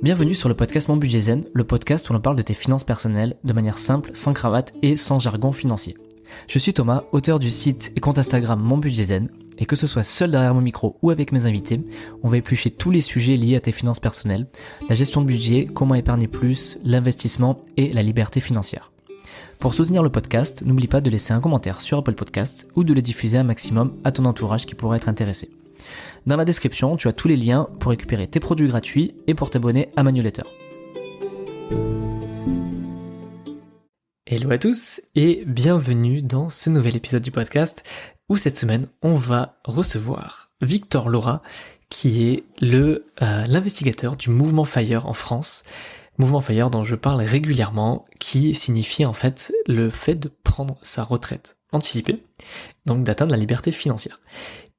Bienvenue sur le podcast Mon Budget Zen, le podcast où l'on parle de tes finances personnelles de manière simple, sans cravate et sans jargon financier. Je suis Thomas, auteur du site et compte Instagram Mon Budget Zen, et que ce soit seul derrière mon micro ou avec mes invités, on va éplucher tous les sujets liés à tes finances personnelles, la gestion de budget, comment épargner plus, l'investissement et la liberté financière. Pour soutenir le podcast, n'oublie pas de laisser un commentaire sur Apple Podcast ou de le diffuser un maximum à ton entourage qui pourrait être intéressé. Dans la description, tu as tous les liens pour récupérer tes produits gratuits et pour t'abonner à ma newsletter. Hello à tous et bienvenue dans ce nouvel épisode du podcast où cette semaine on va recevoir Victor Laura qui est l'investigateur du mouvement FIRE en France. Mouvement FIRE dont je parle régulièrement, qui signifie en fait le fait de prendre sa retraite anticipée, donc d'atteindre la liberté financière.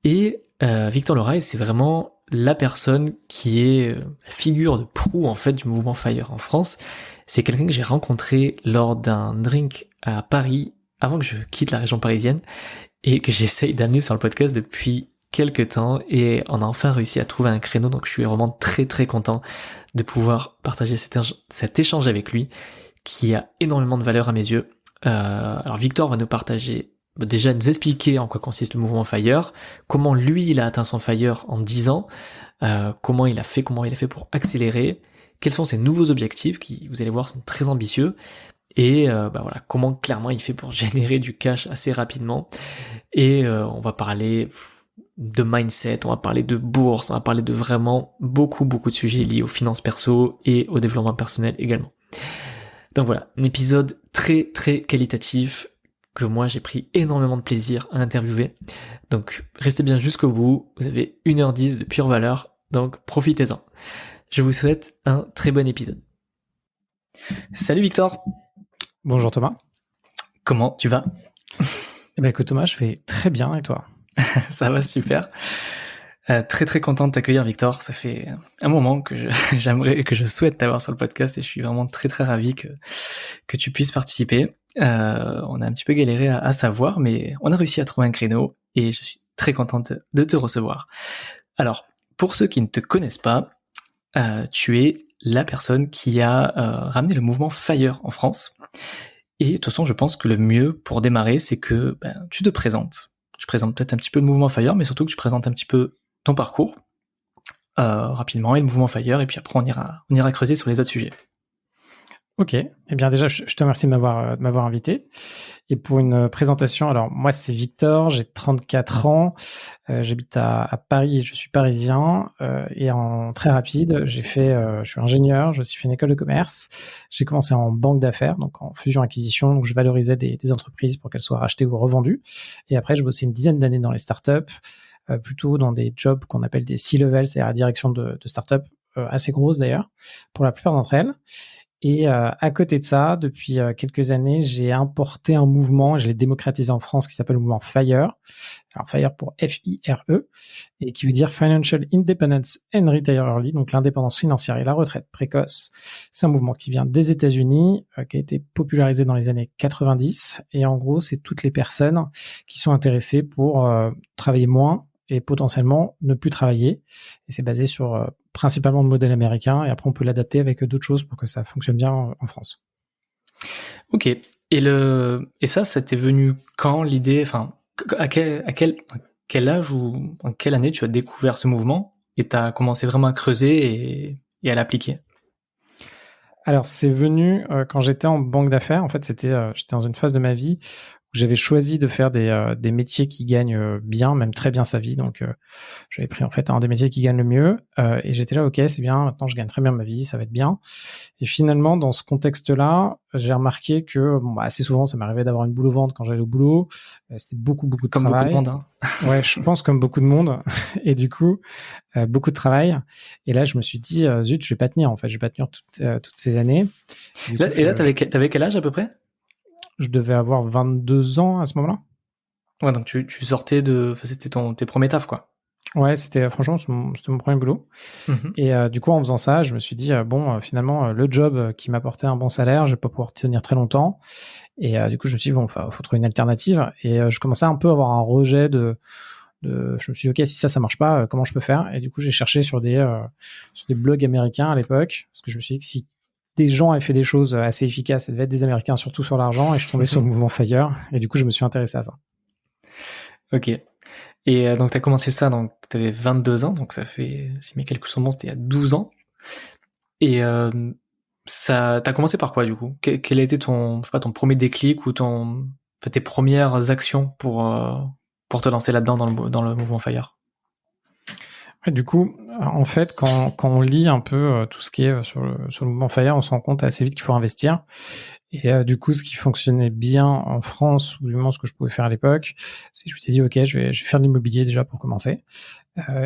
Et Victor Laura, c'est vraiment la personne qui est figure de proue en fait du mouvement FIRE en France. C'est quelqu'un que j'ai rencontré lors d'un drink à Paris avant que je quitte la région parisienne et que j'essaye d'amener sur le podcast depuis quelques temps et on a enfin réussi à trouver un créneau, donc je suis vraiment très très content de pouvoir partager cet échange avec lui qui a énormément de valeur à mes yeux. Alors Victor va nous partager, déjà nous expliquer en quoi consiste le mouvement FIRE, comment lui il a atteint son FIRE en 10 ans, comment il a fait pour accélérer, quels sont ses nouveaux objectifs qui, vous allez voir, sont très ambitieux, et voilà, comment clairement il fait pour générer du cash assez rapidement. Et on va parler de mindset, on va parler de bourse, on va parler de vraiment beaucoup de sujets liés aux finances perso et au développement personnel également. Donc voilà, un épisode très très qualitatif que moi j'ai pris énormément de plaisir à interviewer. Donc restez bien jusqu'au bout, vous avez 1h10 de pure valeur, donc profitez-en. Je vous souhaite un très bon épisode. Salut Victor. Bonjour Thomas. Comment tu vas ? Écoute Thomas, je vais très bien et toi ? Ça va super. Très très content de t'accueillir Victor, ça fait un moment que je souhaite t'avoir sur le podcast et je suis vraiment très très ravi que tu puisses participer. On a un petit peu galéré à savoir, mais on a réussi à trouver un créneau et je suis très contente de te recevoir. Alors, pour ceux qui ne te connaissent pas, tu es la personne qui a ramené le mouvement FIRE en France. Et de toute façon, je pense que le mieux pour démarrer, c'est que tu te présentes. Tu présentes peut-être un petit peu le mouvement FIRE, mais surtout que tu présentes un petit peu ton parcours rapidement et le mouvement FIRE, et puis après on ira creuser sur les autres sujets. Ok, eh bien déjà je te remercie de m'avoir invité. Et pour une présentation, alors moi c'est Victor, j'ai 34 ans, j'habite à Paris et je suis parisien. Et en très rapide, je suis ingénieur, j'ai aussi fait une école de commerce. J'ai commencé en banque d'affaires, donc en fusion-acquisition, donc je valorisais des entreprises pour qu'elles soient rachetées ou revendues. Et après, je bossais une dizaine d'années dans les startups, plutôt dans des jobs qu'on appelle des C-level, c'est-à-dire la direction de startups, assez grosses d'ailleurs, pour la plupart d'entre elles. Et à côté de ça, depuis quelques années, j'ai importé un mouvement, je l'ai démocratisé en France, qui s'appelle le mouvement FIRE. Alors FIRE pour F-I-R-E, et qui veut dire Financial Independence and Retire Early, donc l'indépendance financière et la retraite précoce. C'est un mouvement qui vient des États-Unis, qui a été popularisé dans les années 90, et en gros, c'est toutes les personnes qui sont intéressées pour travailler moins et potentiellement ne plus travailler. Et c'est basé sur principalement le modèle américain, et après on peut l'adapter avec d'autres choses pour que ça fonctionne bien en France. Ok. Et ça t'est venu quand l'idée, enfin, à quel âge ou en quelle année tu as découvert ce mouvement et t'as commencé vraiment à creuser et à l'appliquer? Alors c'est venu quand j'étais en banque d'affaires. En fait, j'étais dans une phase de ma vie où j'avais choisi de faire des métiers qui gagnent bien, même très bien sa vie. Donc j'avais pris en fait un des métiers qui gagne le mieux, et j'étais là, ok, c'est bien, maintenant je gagne très bien ma vie, ça va être bien. Et finalement, dans ce contexte-là, j'ai remarqué que assez souvent, ça m'arrivait d'avoir une boule au ventre quand j'allais au boulot. C'était beaucoup de Comme travail. Beaucoup de monde, hein. Ouais, je pense comme beaucoup de monde. Et du coup, beaucoup de travail. Et là, je me suis dit, zut, je vais pas tenir en fait, je vais pas tenir toutes ces années. Et là, t'avais quel âge à peu près? Je devais avoir 22 ans à ce moment-là. Ouais, donc tu sortais c'était tes premiers tafs, quoi. Ouais, franchement, c'était mon premier boulot. Mm-hmm. Et du coup, en faisant ça, je me suis dit, finalement, le job qui m'apportait un bon salaire, je vais pas pouvoir tenir très longtemps. Et du coup, je me suis dit, faut trouver une alternative. Et je commençais un peu à avoir un rejet de Je me suis dit, ok, si ça marche pas, comment je peux faire? Et du coup, j'ai cherché sur des blogs américains à l'époque, parce que je me suis dit que si des gens avaient fait des choses assez efficaces, ça devait être des Américains, surtout sur l'argent, et je suis tombé sur le mouvement FIRE, et du coup, je me suis intéressé à ça. Ok. Et donc, tu as commencé ça, donc tu avais 22 ans, donc ça fait, si mes calculs sont bons, c'était il y a 12 ans. Et t'as commencé par quoi, du coup? Quel a été ton, je sais pas, ton premier déclic ou tes premières actions pour te lancer là-dedans dans le mouvement FIRE? Et du coup, en fait, quand on lit un peu tout ce qui est sur le mouvement FIRE, on se rend compte assez vite qu'il faut investir. Et du coup, ce qui fonctionnait bien en France, ou du moins ce que je pouvais faire à l'époque, c'est que je me suis dit, ok, je vais faire de l'immobilier déjà pour commencer,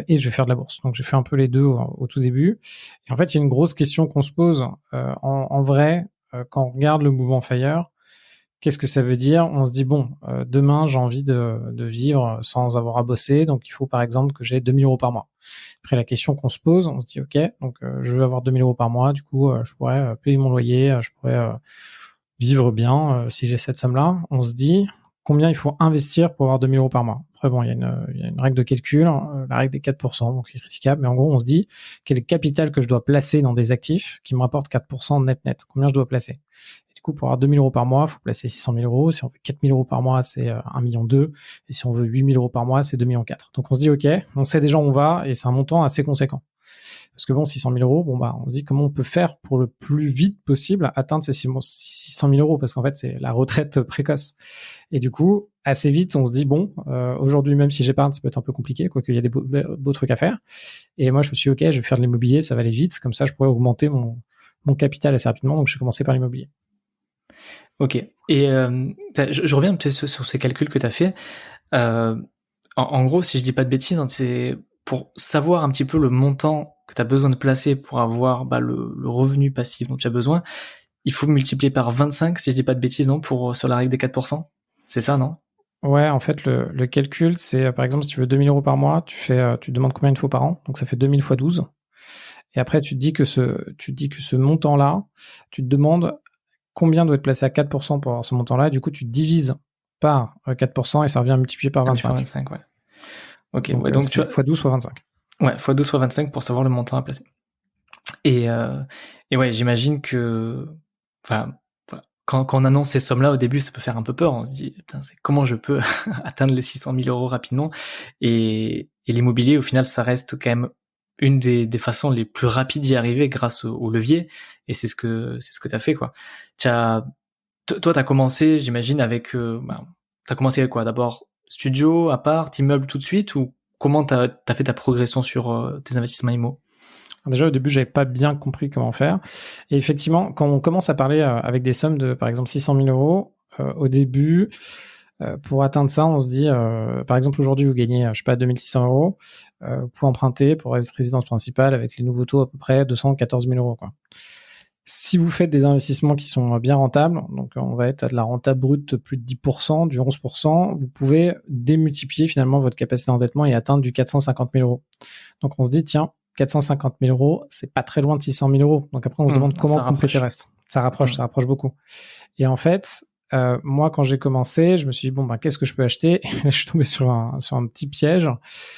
et je vais faire de la bourse. Donc j'ai fait un peu les deux au tout début. Et en fait, il y a une grosse question qu'on se pose en vrai quand on regarde le mouvement FIRE. Qu'est-ce que ça veut dire? On se dit, bon, demain, j'ai envie de vivre sans avoir à bosser, donc il faut par exemple que j'ai 2000 € par mois. Après, la question qu'on se pose, on se dit, ok, donc je veux avoir 2000 € par mois, du coup, je pourrais payer mon loyer, je pourrais vivre bien si j'ai cette somme-là. On se dit, combien il faut investir pour avoir 2000 € par mois? Après, bon, il y a une règle de calcul, la règle des 4%, donc c'est critiquable, mais en gros, on se dit, quel est le capital que je dois placer dans des actifs qui me rapportent 4% net? Combien je dois placer? Du coup, pour avoir 2000 € par mois, il faut placer 600 000 €. Si on veut 4000 € par mois, c'est 1,2 million. Et si on veut 8000 € par mois, c'est 2,4 millions. Donc, on se dit, OK, on sait déjà où on va et c'est un montant assez conséquent. Parce que bon, 600 000 €, bon, bah, on se dit comment on peut faire pour le plus vite possible atteindre ces 600 000 €, parce qu'en fait, c'est la retraite précoce. Et du coup, assez vite, on se dit, bon, aujourd'hui, même si j'épargne, ça peut être un peu compliqué, quoique il y a des beaux trucs à faire. Et moi, je me suis dit, OK, je vais faire de l'immobilier, ça va aller vite. Comme ça, je pourrais augmenter mon capital assez rapidement. Donc, j'ai commencé par l'immobilier. Ok. Et je reviens peut-être sur ces calculs que tu as fait. En gros, si je dis pas de bêtises, hein, c'est pour savoir un petit peu le montant que tu as besoin de placer pour avoir le revenu passif dont tu as besoin, il faut multiplier par 25, si je dis pas de bêtises, non, sur la règle des 4%. C'est ça, non? Ouais, en fait, le calcul, c'est, par exemple, si tu veux 2000 € par mois, tu te demandes combien il te faut par an. Donc, ça fait 2000 fois 12. Et après, tu te dis que ce montant-là, tu te demandes combien doit être placé à 4% pour avoir ce montant-là. Du coup, tu divises par 4% et ça revient à multiplier par 25. 25, ouais. Ok, donc, ouais, donc tu vois, fois 12 fois 25. Ouais, fois 12 fois 25 pour savoir le montant à placer. Et ouais, j'imagine que, enfin, quand on annonce ces sommes-là au début, ça peut faire un peu peur. On se dit, putain, c'est comment je peux atteindre les 600 000 € rapidement? Et l'immobilier, au final, ça reste quand même une des façons les plus rapides d'y arriver grâce au levier. Et c'est ce que t'as fait, quoi. Toi, t'as commencé, j'imagine, t'as commencé avec quoi? D'abord, studio, appart, immeuble tout de suite, ou comment t'as fait ta progression sur tes investissements IMO? Déjà, au début, j'avais pas bien compris comment faire. Et effectivement, quand on commence à parler avec des sommes de, par exemple, 600 000 €, au début, pour atteindre ça, on se dit, par exemple, aujourd'hui, vous gagnez, je sais pas, 2600 €, vous pouvez emprunter pour être résidence principale avec les nouveaux taux à peu près 214 000 €, quoi. Si vous faites des investissements qui sont bien rentables, donc on va être à de la renta brute plus de 10%, du 11%, vous pouvez démultiplier finalement votre capacité d'endettement et atteindre du 450 000 €. Donc on se dit, tiens, 450 000 €, c'est pas très loin de 600 000 €. Donc après, on se demande comment compléter le reste. Ça rapproche beaucoup. Et en fait, moi, quand j'ai commencé, je me suis dit, bon, qu'est-ce que je peux acheter? Et là, je suis tombé sur un petit piège.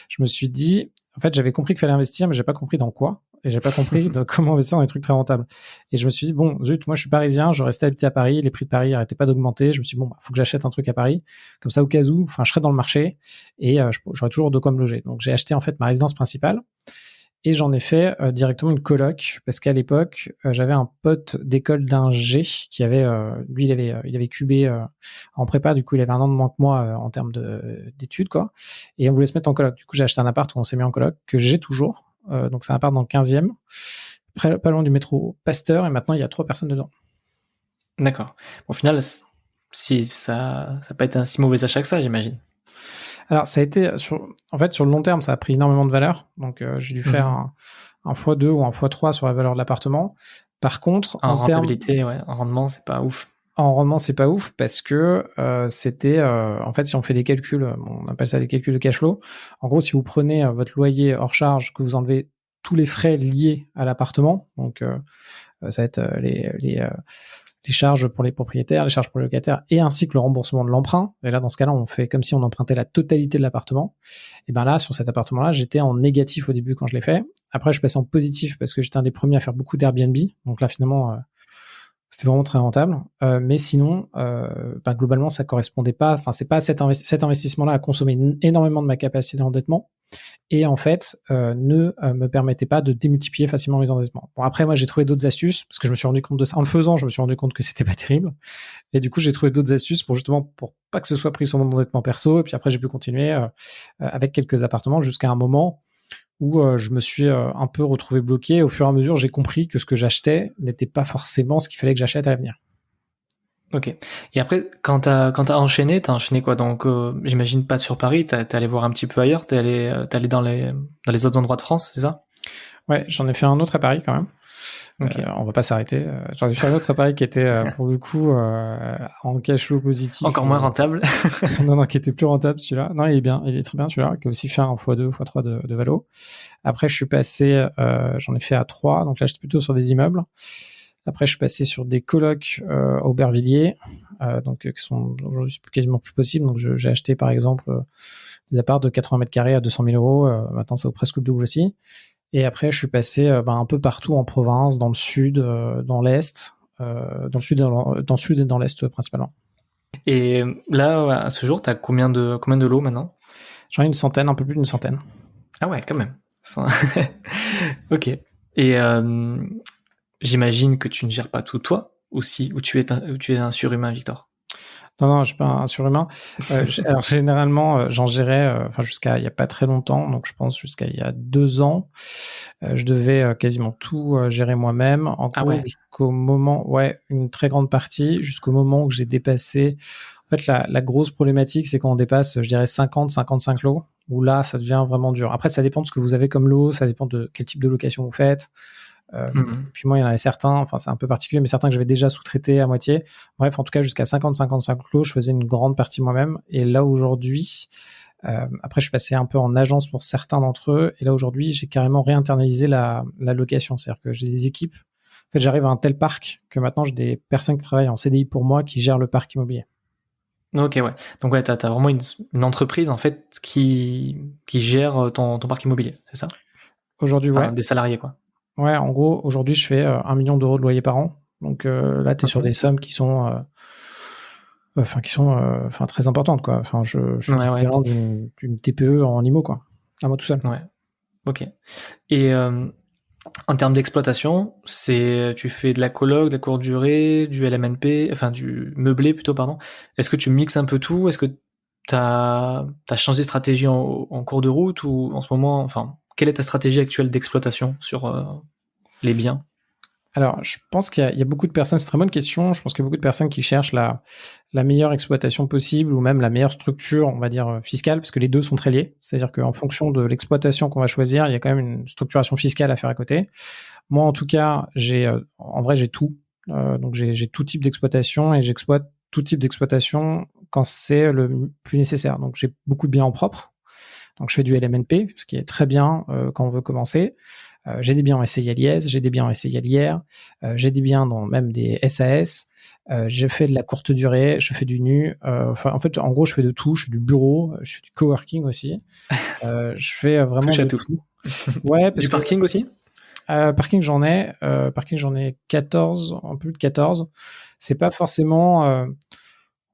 Je me suis dit, en fait, j'avais compris qu'il fallait investir, mais j'ai pas compris dans quoi. Et j'ai pas compris de comment investir dans des trucs très rentables. Et je me suis dit, bon, zut, moi, je suis parisien, je restais habité à Paris, les prix de Paris arrêtaient pas d'augmenter. Je me suis dit, bon, faut que j'achète un truc à Paris. Comme ça, au cas où, je serais dans le marché et j'aurais toujours de quoi me loger. Donc, j'ai acheté, en fait, ma résidence principale. Et j'en ai fait directement une coloc, parce qu'à l'époque, j'avais un pote d'école d'ingé qui avait, lui, il avait cubé en prépa, du coup, il avait un an de moins que moi en termes d'études, quoi. Et on voulait se mettre en coloc. Du coup, j'ai acheté un appart où on s'est mis en coloc, que j'ai toujours. Donc, c'est un appart dans le 15e, pas loin du métro Pasteur, et maintenant, il y a 3 personnes dedans. D'accord. Au final, si ça n'a pas été un si mauvais achat que ça, j'imagine. Alors, ça a été, en fait, sur le long terme, ça a pris énormément de valeur. Donc, j'ai dû faire un x2 ou un x3 sur la valeur de l'appartement. Par contre, en rentabilité, ouais, en rendement, c'est pas ouf. En rendement, c'est pas ouf parce que c'était, en fait, si on fait des calculs, on appelle ça des calculs de cash flow. En gros, si vous prenez votre loyer hors charge, que vous enlevez tous les frais liés à l'appartement, donc ça va être les charges pour les propriétaires, les charges pour les locataires, et ainsi que le remboursement de l'emprunt. Et là, dans ce cas-là, on fait comme si on empruntait la totalité de l'appartement. Et ben là, sur cet appartement-là, j'étais en négatif au début quand je l'ai fait. Après, je passais en positif parce que j'étais un des premiers à faire beaucoup d'Airbnb. Donc là, finalement, c'était vraiment très rentable. Mais sinon, globalement, ça correspondait pas. Enfin, c'est pas cet investissement-là a consommé énormément de ma capacité d'endettement. Et en fait, ne me permettait pas de démultiplier facilement mes endettements. Bon, après, moi, j'ai trouvé d'autres astuces, parce que je me suis rendu compte de ça. En le faisant, je me suis rendu compte que c'était pas terrible. Et du coup, j'ai trouvé d'autres astuces pour pas que ce soit pris sur mon endettement perso. Et puis après, j'ai pu continuer avec quelques appartements jusqu'à un moment où je me suis un peu retrouvé bloqué. Au fur et à mesure, j'ai compris que ce que j'achetais n'était pas forcément ce qu'il fallait que j'achète à l'avenir. Ok. Et après, quand t'as enchaîné quoi? Donc, j'imagine pas sur Paris, t'es allé voir un petit peu ailleurs, t'es allé dans les autres endroits de France, c'est ça? Ouais, j'en ai fait un autre à Paris quand même. Okay. On va pas s'arrêter. J'en ai fait un autre à Paris qui était pour le coup en cash flow positif. Encore moins rentable. non, qui était plus rentable celui-là. Non, il est très bien celui-là, qui a aussi fait un x2, x3 de valo. Après, je suis passé, j'en ai fait à 3, donc là, j'étais plutôt sur des immeubles. Après, je suis passé sur des colocs à Aubervilliers, donc qui sont aujourd'hui quasiment plus possibles. Donc, j'ai acheté par exemple des apparts de 80 mètres carrés à 200 000 euros. Maintenant, ça vaut presque le double aussi. Et après, je suis passé un peu partout en province, dans le sud, dans l'est, dans le sud et dans l'est principalement. Et là, à ce jour, t'as combien de lots maintenant? J'en ai une centaine, un peu plus d'une centaine. Ah ouais, quand même. Ok. Et j'imagine que tu ne gères pas tout toi, ou tu es un surhumain, Victor? Non, je suis pas un surhumain. Alors généralement, j'en gérais, jusqu'à il y a pas très longtemps, donc je pense jusqu'à il y a 2 ans, je devais quasiment tout gérer moi-même. En gros, jusqu'au moment, une très grande partie, jusqu'au moment où j'ai dépassé. En fait, la grosse problématique, c'est quand on dépasse, je dirais 55 lots, où là, ça devient vraiment dur. Après, ça dépend de ce que vous avez comme lot, ça dépend de quel type de location vous faites. Puis moi, il y en avait certains, enfin c'est un peu particulier, mais certains que j'avais déjà sous-traités à moitié. Bref, en tout cas, jusqu'à 50-55 lots, je faisais une grande partie moi-même. Et là, aujourd'hui, après, je suis passé un peu en agence pour certains d'entre eux. Et là, aujourd'hui, j'ai carrément réinternalisé la location. C'est-à-dire que j'ai des équipes. En fait, j'arrive à un tel parc que maintenant, j'ai des personnes qui travaillent en CDI pour moi qui gèrent le parc immobilier. Ok, ouais. Donc ouais, t'as vraiment une entreprise en fait qui gère ton parc immobilier, c'est ça? Aujourd'hui, enfin, des salariés, quoi. Ouais, en gros, aujourd'hui, je fais 1 million d'euros de loyer par an. Donc là, t'es sur des sommes qui sont, très importantes, quoi. Enfin, je suis l'équivalent d'une TPE en IMO, quoi. À moi tout seul. Ouais. Ok. Et en termes d'exploitation, tu fais de la coloc, de la courte durée, du LMNP, enfin du meublé plutôt, pardon. Est-ce que tu mixes un peu tout? Est-ce que t'as changé de stratégie en cours de route, ou en ce moment, enfin, quelle est ta stratégie actuelle d'exploitation sur les biens? Alors, je pense qu'il y a beaucoup de personnes, c'est une très bonne question, je pense qu'il y a beaucoup de personnes qui cherchent la meilleure exploitation possible, ou même la meilleure structure, on va dire, fiscale, parce que les deux sont très liés. C'est-à-dire qu'en fonction de l'exploitation qu'on va choisir, il y a quand même une structuration fiscale à faire à côté. Moi, en tout cas, j'ai tout. Donc, j'ai tout type d'exploitation, et j'exploite tout type d'exploitation quand c'est le plus nécessaire. Donc, j'ai beaucoup de biens en propre. Donc, je fais du LMNP, ce qui est très bien quand on veut commencer. J'ai des biens en SCI à l'IS, j'ai des biens en SCI à l'IR, j'ai des biens dans même des SAS. Je fais de la courte durée, je fais du nu. En fait, en gros, je fais de tout. Je fais du bureau, je fais du coworking aussi. Je fais vraiment de tout. Ouais, parce du parking aussi? Parking, j'en ai 14, un peu plus de 14. C'est pas forcément...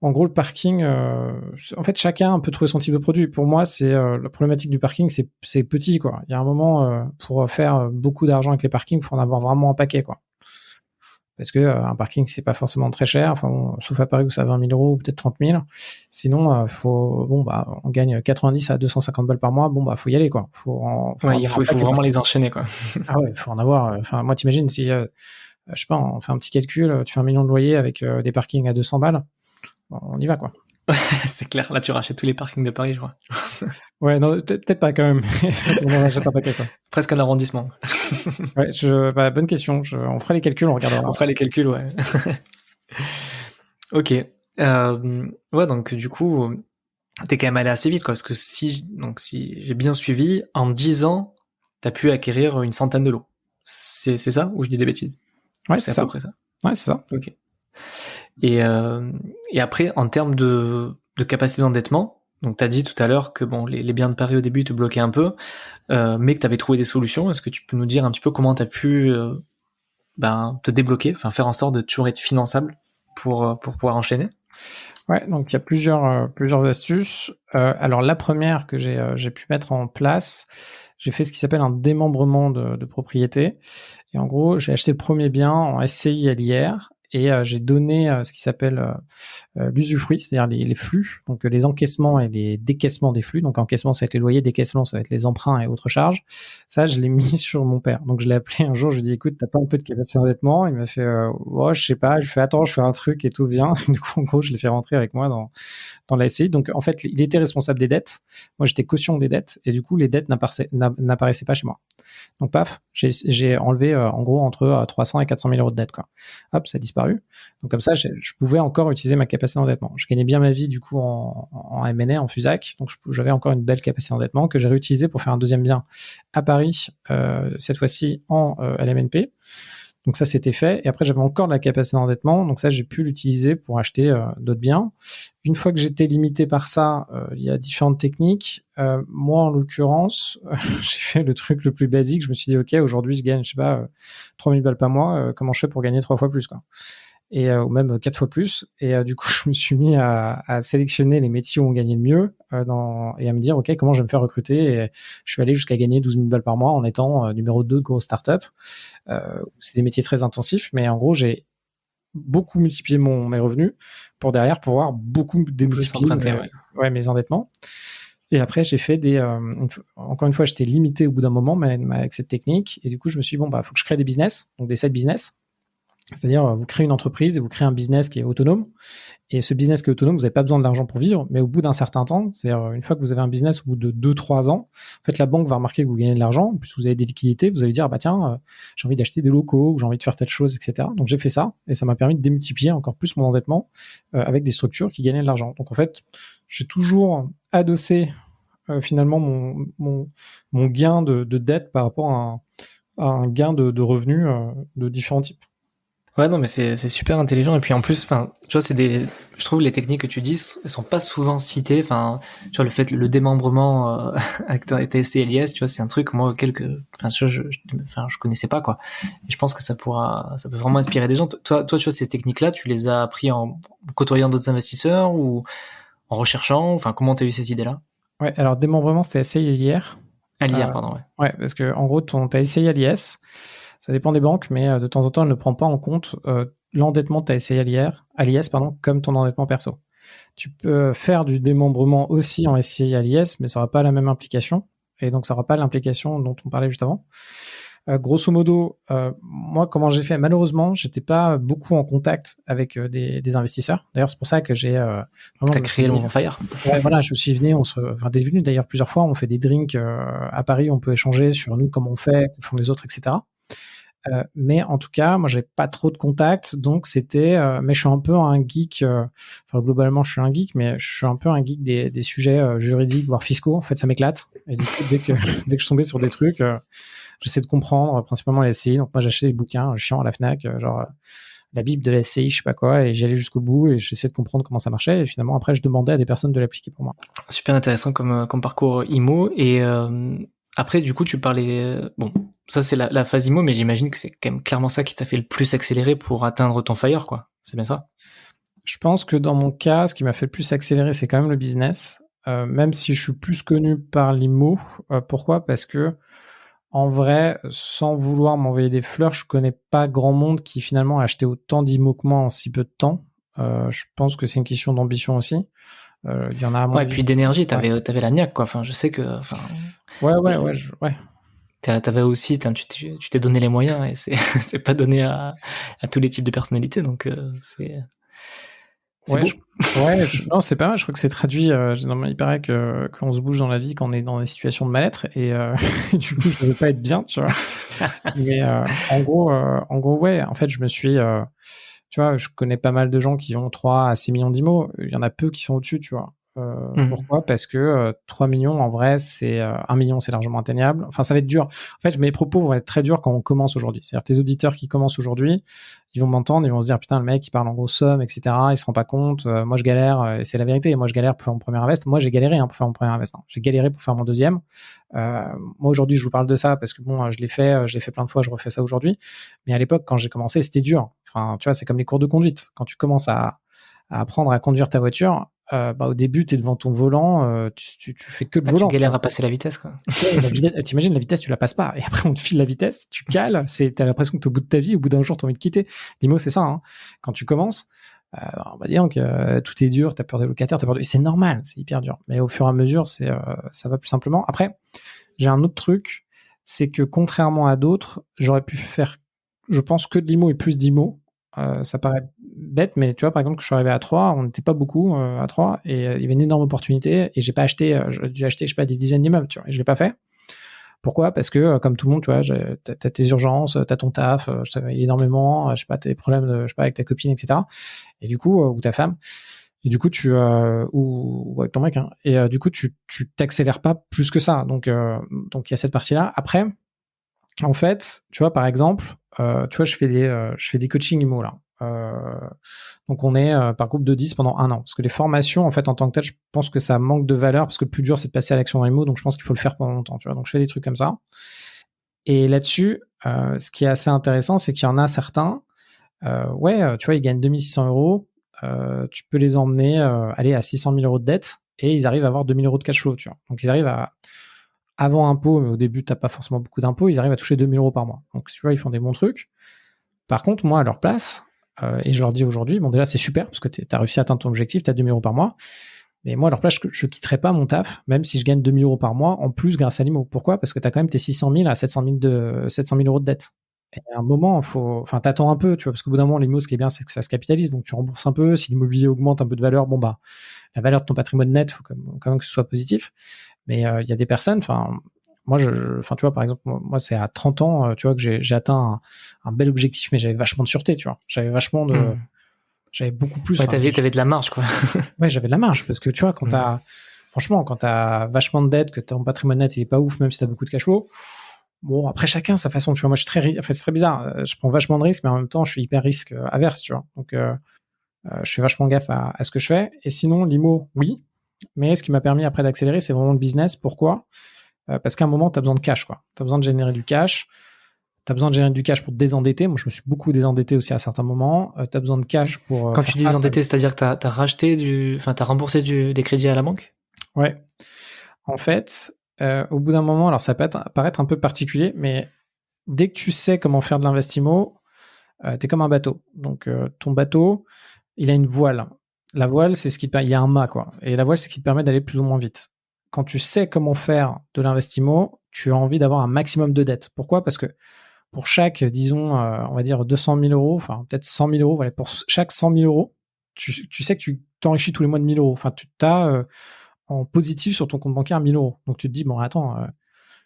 En gros, le parking, en fait, chacun peut trouver son type de produit. Pour moi, c'est la problématique du parking, c'est petit, quoi. Il y a un moment, pour faire beaucoup d'argent avec les parkings, il faut en avoir vraiment un paquet, quoi. Parce que un parking, c'est pas forcément très cher. Enfin, sauf à Paris où ça va 20 000 euros ou peut-être 30 000. Sinon, on gagne 90 à 250 balles par mois. Faut y aller, quoi. Il faut vraiment les enchaîner, quoi. Ah ouais, faut en avoir. Enfin, moi, t'imagines si, je sais pas, on fait un petit calcul, tu fais 1 million de loyer avec des parkings à 200 balles. Bon, on y va, quoi. C'est clair, là tu rachètes tous les parkings de Paris, je crois. Ouais, non, peut-être pas quand même. On achète un paquet, quoi. Presque un arrondissement. Ouais, bonne question. On fera les calculs, on regardera. On fera les calculs, ouais. Ok. Ouais, donc du coup, t'es quand même allé assez vite, quoi. Parce que si j'ai bien suivi, en 10 ans, t'as pu acquérir une centaine de lots. C'est ça, ou je dis des bêtises? Ouais, c'est ça. à peu près ça. Ouais, c'est ça. Ok. Et après, en termes de capacité d'endettement, donc tu as dit tout à l'heure que bon, les biens de Paris au début te bloquaient un peu, mais que tu avais trouvé des solutions. Est-ce que tu peux nous dire un petit peu comment tu as pu te débloquer, enfin faire en sorte de toujours être finançable pour pouvoir enchaîner? Ouais, donc il y a plusieurs astuces. Alors la première que j'ai pu mettre en place, j'ai fait ce qui s'appelle un démembrement de propriété. Et en gros, j'ai acheté le premier bien en SCI à l'IR et j'ai donné ce qui s'appelle l'usufruit, c'est-à-dire les flux, donc les encaissements et les décaissements des flux. Donc encaissement, ça va être les loyers, décaissement, ça va être les emprunts et autres charges. Ça, je l'ai mis sur mon père. Donc je l'ai appelé un jour, je lui ai dit, écoute, t'as pas un peu de capacité d'endettement? Il m'a fait, oh, je sais pas. Je fais, attends, je fais un truc et tout vient. Du coup, en gros, je l'ai fait rentrer avec moi dans la SCI. Donc en fait, il était responsable des dettes. Moi, j'étais caution des dettes et du coup, les dettes n'apparaissaient pas chez moi. Donc paf, j'ai enlevé en gros entre 300 et 400 000 euros de dette, quoi. Hop, ça a disparu. Donc comme ça, je pouvais encore utiliser ma capacité d'endettement. Je gagnais bien ma vie du coup en M&A, en FUSAC, donc j'avais encore une belle capacité d'endettement que j'ai réutilisée pour faire un deuxième bien à Paris, cette fois-ci en LMNP. Donc ça, c'était fait. Et après, j'avais encore de la capacité d'endettement. Donc ça, j'ai pu l'utiliser pour acheter d'autres biens. Une fois que j'étais limité par ça, il y a différentes techniques. Moi, en l'occurrence, j'ai fait le truc le plus basique. Je me suis dit, OK, aujourd'hui, je gagne, je sais pas, 3 000 balles par mois. Comment je fais pour gagner 3 fois plus, quoi? Et ou même 4 fois plus. Et du coup, je me suis mis à sélectionner les métiers où on gagnait le mieux et à me dire, OK, comment je vais me faire recruter? Et je suis allé jusqu'à gagner 12 000 balles par mois en étant numéro 2 de grosses startups. C'est des métiers très intensifs, mais en gros, j'ai beaucoup multiplié mes revenus pour derrière pouvoir beaucoup démultiplier mes endettements. Et après, j'ai fait encore une fois, j'étais limité au bout d'un moment mais avec cette technique. Et du coup, je me suis dit, bon, faut que je crée des business, donc des side business. C'est-à-dire, vous créez une entreprise et vous créez un business qui est autonome. Et ce business qui est autonome, vous n'avez pas besoin de l'argent pour vivre, mais au bout d'un certain temps, c'est-à-dire une fois que vous avez un business au bout de 2-3 ans, en fait, la banque va remarquer que vous gagnez de l'argent, en plus vous avez des liquidités, vous allez dire, bah tiens, j'ai envie d'acheter des locaux, ou j'ai envie de faire telle chose, etc. Donc j'ai fait ça, et ça m'a permis de démultiplier encore plus mon endettement avec des structures qui gagnaient de l'argent. Donc en fait, j'ai toujours adossé finalement mon gain de dette par rapport à un gain de revenus de différents types. Ouais, non, mais c'est super intelligent. Et puis en plus, enfin, tu vois, je trouve les techniques que tu dis, elles sont pas souvent citées. Enfin, tu vois, le démembrement avec ta SCLIS, tu vois, c'est un truc moi enfin, je connaissais pas, quoi. Et je pense que ça peut vraiment inspirer des gens. Toi, tu vois, ces techniques-là, tu les as appris en côtoyant d'autres investisseurs ou en recherchant. Enfin, comment t'as eu ces idées-là? Ouais, alors démembrement, c'était essayé hier. À l'IR, pardon, ouais. Ouais, parce que en gros, t'as essayé à l'IS. Ça dépend des banques, mais de temps en temps, elle ne prend pas en compte l'endettement que tu as essayé à l'IS, comme ton endettement perso. Tu peux faire du démembrement aussi en SCI à l'IS, mais ça n'aura pas la même implication. Et donc, ça n'aura pas l'implication dont on parlait juste avant. Grosso modo, moi, comment j'ai fait? Malheureusement, j'étais pas beaucoup en contact avec des investisseurs. D'ailleurs, c'est pour ça que j'ai t'as créé le Mouvement Fire. Ouais, voilà, je suis venu, t'es venu d'ailleurs plusieurs fois. On fait des drinks à Paris, on peut échanger sur nous, comment on fait, que font les autres, etc. Mais en tout cas, moi, j'ai pas trop de contacts, donc mais je suis un peu un geek. Globalement, je suis un geek, mais je suis un peu un geek des sujets juridiques, voire fiscaux. En fait, ça m'éclate. Et du coup, dès que je tombais sur des trucs, j'essaie de comprendre, principalement les SCI. Donc moi, j'achetais des bouquins chiants à la Fnac, genre la Bible de la SCI, je sais pas quoi, et j'y allais jusqu'au bout et j'essayais de comprendre comment ça marchait. Et finalement, après, je demandais à des personnes de l'appliquer pour moi. Super intéressant comme parcours IMO. Et après, du coup, tu parlais... Bon, ça, c'est la phase IMO, mais j'imagine que c'est quand même clairement ça qui t'a fait le plus accélérer pour atteindre ton FIRE, quoi. C'est bien ça? Je pense que dans mon cas, ce qui m'a fait le plus accélérer, c'est quand même le business. Même si je suis plus connu par l'IMO. Pourquoi? Parce que en vrai, sans vouloir m'envoyer des fleurs, je connais pas grand monde qui finalement a acheté autant d'IMO que moi en si peu de temps. Je pense que c'est une question d'ambition aussi. Il y en a à mon avis. Et puis d'énergie, t'avais la niaque, quoi. Enfin, je sais que, enfin. Ouais. T'avais aussi, tu t'es donné les moyens et c'est pas donné à tous les types de personnalités, donc c'est ouais, beau. Non, c'est pas mal. Je crois que c'est traduit. Il paraît qu'on se bouge dans la vie quand on est dans des situations de mal-être et du coup, je veux pas être bien, tu vois. Mais en gros, ouais. En fait, je me suis, tu vois, je connais pas mal de gens qui ont 3 à 6 millions d'IMO. Il y en a peu qui sont au-dessus, tu vois. Pourquoi ? Parce que 3 millions, en vrai, c'est 1 million, c'est largement atteignable. Enfin, ça va être dur. En fait, mes propos vont être très durs quand on commence aujourd'hui. C'est-à-dire, tes auditeurs qui commencent aujourd'hui, ils vont m'entendre, ils vont se dire, putain, le mec, il parle en grosse somme, etc. Il se rend pas compte. Moi, je galère, et c'est la vérité. Moi, je galère pour faire mon premier invest. Moi, j'ai galéré pour faire mon premier invest. J'ai galéré pour faire mon deuxième. Moi, aujourd'hui, je vous parle de ça parce que bon, je l'ai fait plein de fois, je refais ça aujourd'hui. Mais à l'époque, quand j'ai commencé, c'était dur. Enfin, tu vois, c'est comme les cours de conduite. Quand tu commences à apprendre à conduire ta voiture, au début, tu es devant ton volant, tu fais que le volant. Tu galères à passer la vitesse, quoi. T'imagines, la vitesse, tu la passes pas. Et après, on te file la vitesse, tu cales, t'as l'impression que t'es au bout de ta vie, au bout d'un jour, t'as envie de quitter. L'IMO, c'est ça, hein. Quand tu commences, on va dire que tout est dur, t'as peur des locataires, c'est normal, c'est hyper dur. Mais au fur et à mesure, ça va plus simplement. Après, j'ai un autre truc, c'est que contrairement à d'autres, j'aurais pu faire, je pense, que de l'IMO et plus d'IMO. Ça paraît bête, mais tu vois, par exemple, quand je suis arrivé à 3, on n'était pas beaucoup à 3, et il y avait une énorme opportunité, et j'ai pas acheté, j'aurais dû acheter, je sais pas, des dizaines d'immeubles, tu vois, et je l'ai pas fait. Pourquoi ? Parce que, comme tout le monde, tu vois, t'as tes urgences, t'as ton taf, je travaille énormément, je sais pas, t'as des problèmes je sais pas, avec ta copine, etc. Et du coup, ou ta femme, et du coup, ou avec ton mec, hein, et du coup, tu t'accélères pas plus que ça. Donc, il y a cette partie-là. Après, en fait, tu vois, par exemple, tu vois, je fais des coachings IMO, là. Donc on est par groupe de 10 pendant 1 an. Parce que les formations, en fait, en tant que tel, je pense que ça manque de valeur, parce que le plus dur, c'est de passer à l'action dans IMO, donc je pense qu'il faut le faire pendant longtemps, tu vois. Donc je fais des trucs comme ça. Et là-dessus, ce qui est assez intéressant, c'est qu'il y en a certains, tu vois, ils gagnent 2600 euros, tu peux les emmener aller à 600 000 euros de dette, et ils arrivent à avoir 2000 euros de cash flow, tu vois. Donc ils arrivent à, avant impôt, mais au début, t'as pas forcément beaucoup d'impôts, ils arrivent à toucher 2000 euros par mois. Donc tu vois, ils font des bons trucs. Par contre, moi, à leur place, et je leur dis aujourd'hui, bon, déjà, c'est super, parce que t'as réussi à atteindre ton objectif, t'as 2000 euros par mois. Mais moi, à leur place, je quitterai pas mon taf, même si je gagne 2000 euros par mois, en plus, grâce à l'IMO. Pourquoi ? Parce que t'as quand même tes 600 000 à 700 000 euros de dette. Et à un moment, t'attends un peu, tu vois, parce qu'au bout d'un moment, l'IMO, ce qui est bien, c'est que ça se capitalise, donc tu rembourses un peu. Si l'immobilier augmente un peu de valeur, la valeur de ton patrimoine net, faut quand même que ce soit positif. Mais il y a des personnes, moi, tu vois, par exemple, moi, c'est à 30 ans, tu vois, que j'ai atteint un bel objectif, mais j'avais vachement de sûreté, tu vois. J'avais beaucoup plus. Ouais, t'avais de la marge, quoi. Ouais, j'avais de la marge, parce que tu vois, quand t'as vachement de dettes, que ton patrimoine net, il est pas ouf, même si t'as beaucoup de cash flow. Bon, après, chacun sa façon, tu vois. Moi, c'est très bizarre. Je prends vachement de risques, mais en même temps, je suis hyper risque averse, tu vois. Donc, je fais vachement gaffe à ce que je fais. Et sinon, l'IMO, oui. Mais ce qui m'a permis après d'accélérer, c'est vraiment le business. Pourquoi ? Parce qu'à un moment, tu as besoin de cash, quoi. Tu as besoin de générer du cash. Tu as besoin de générer du cash pour te désendetter. Moi, je me suis beaucoup désendetté aussi à certains moments. Tu as besoin de cash pour. Quand tu dis désendetté, c'est-à-dire que t'as remboursé des crédits à la banque ? Ouais. En fait, au bout d'un moment, alors ça peut paraître un peu particulier, mais dès que tu sais comment faire de l'investimo, t'es comme un bateau. Donc, ton bateau, il a une voile. La voile, c'est ce qui te permet. Il y a un mât, quoi. Et la voile, c'est ce qui te permet d'aller plus ou moins vite. Quand tu sais comment faire de l'investimo, tu as envie d'avoir un maximum de dettes. Pourquoi ? Parce que pour chaque, disons, on va dire 200 000 euros, enfin peut-être 100 000 euros, voilà, pour chaque 100 000 euros, tu sais que tu t'enrichis tous les mois de 1 000 euros. Enfin, tu as en positif sur ton compte bancaire 1 000 euros. Donc tu te dis, bon, attends,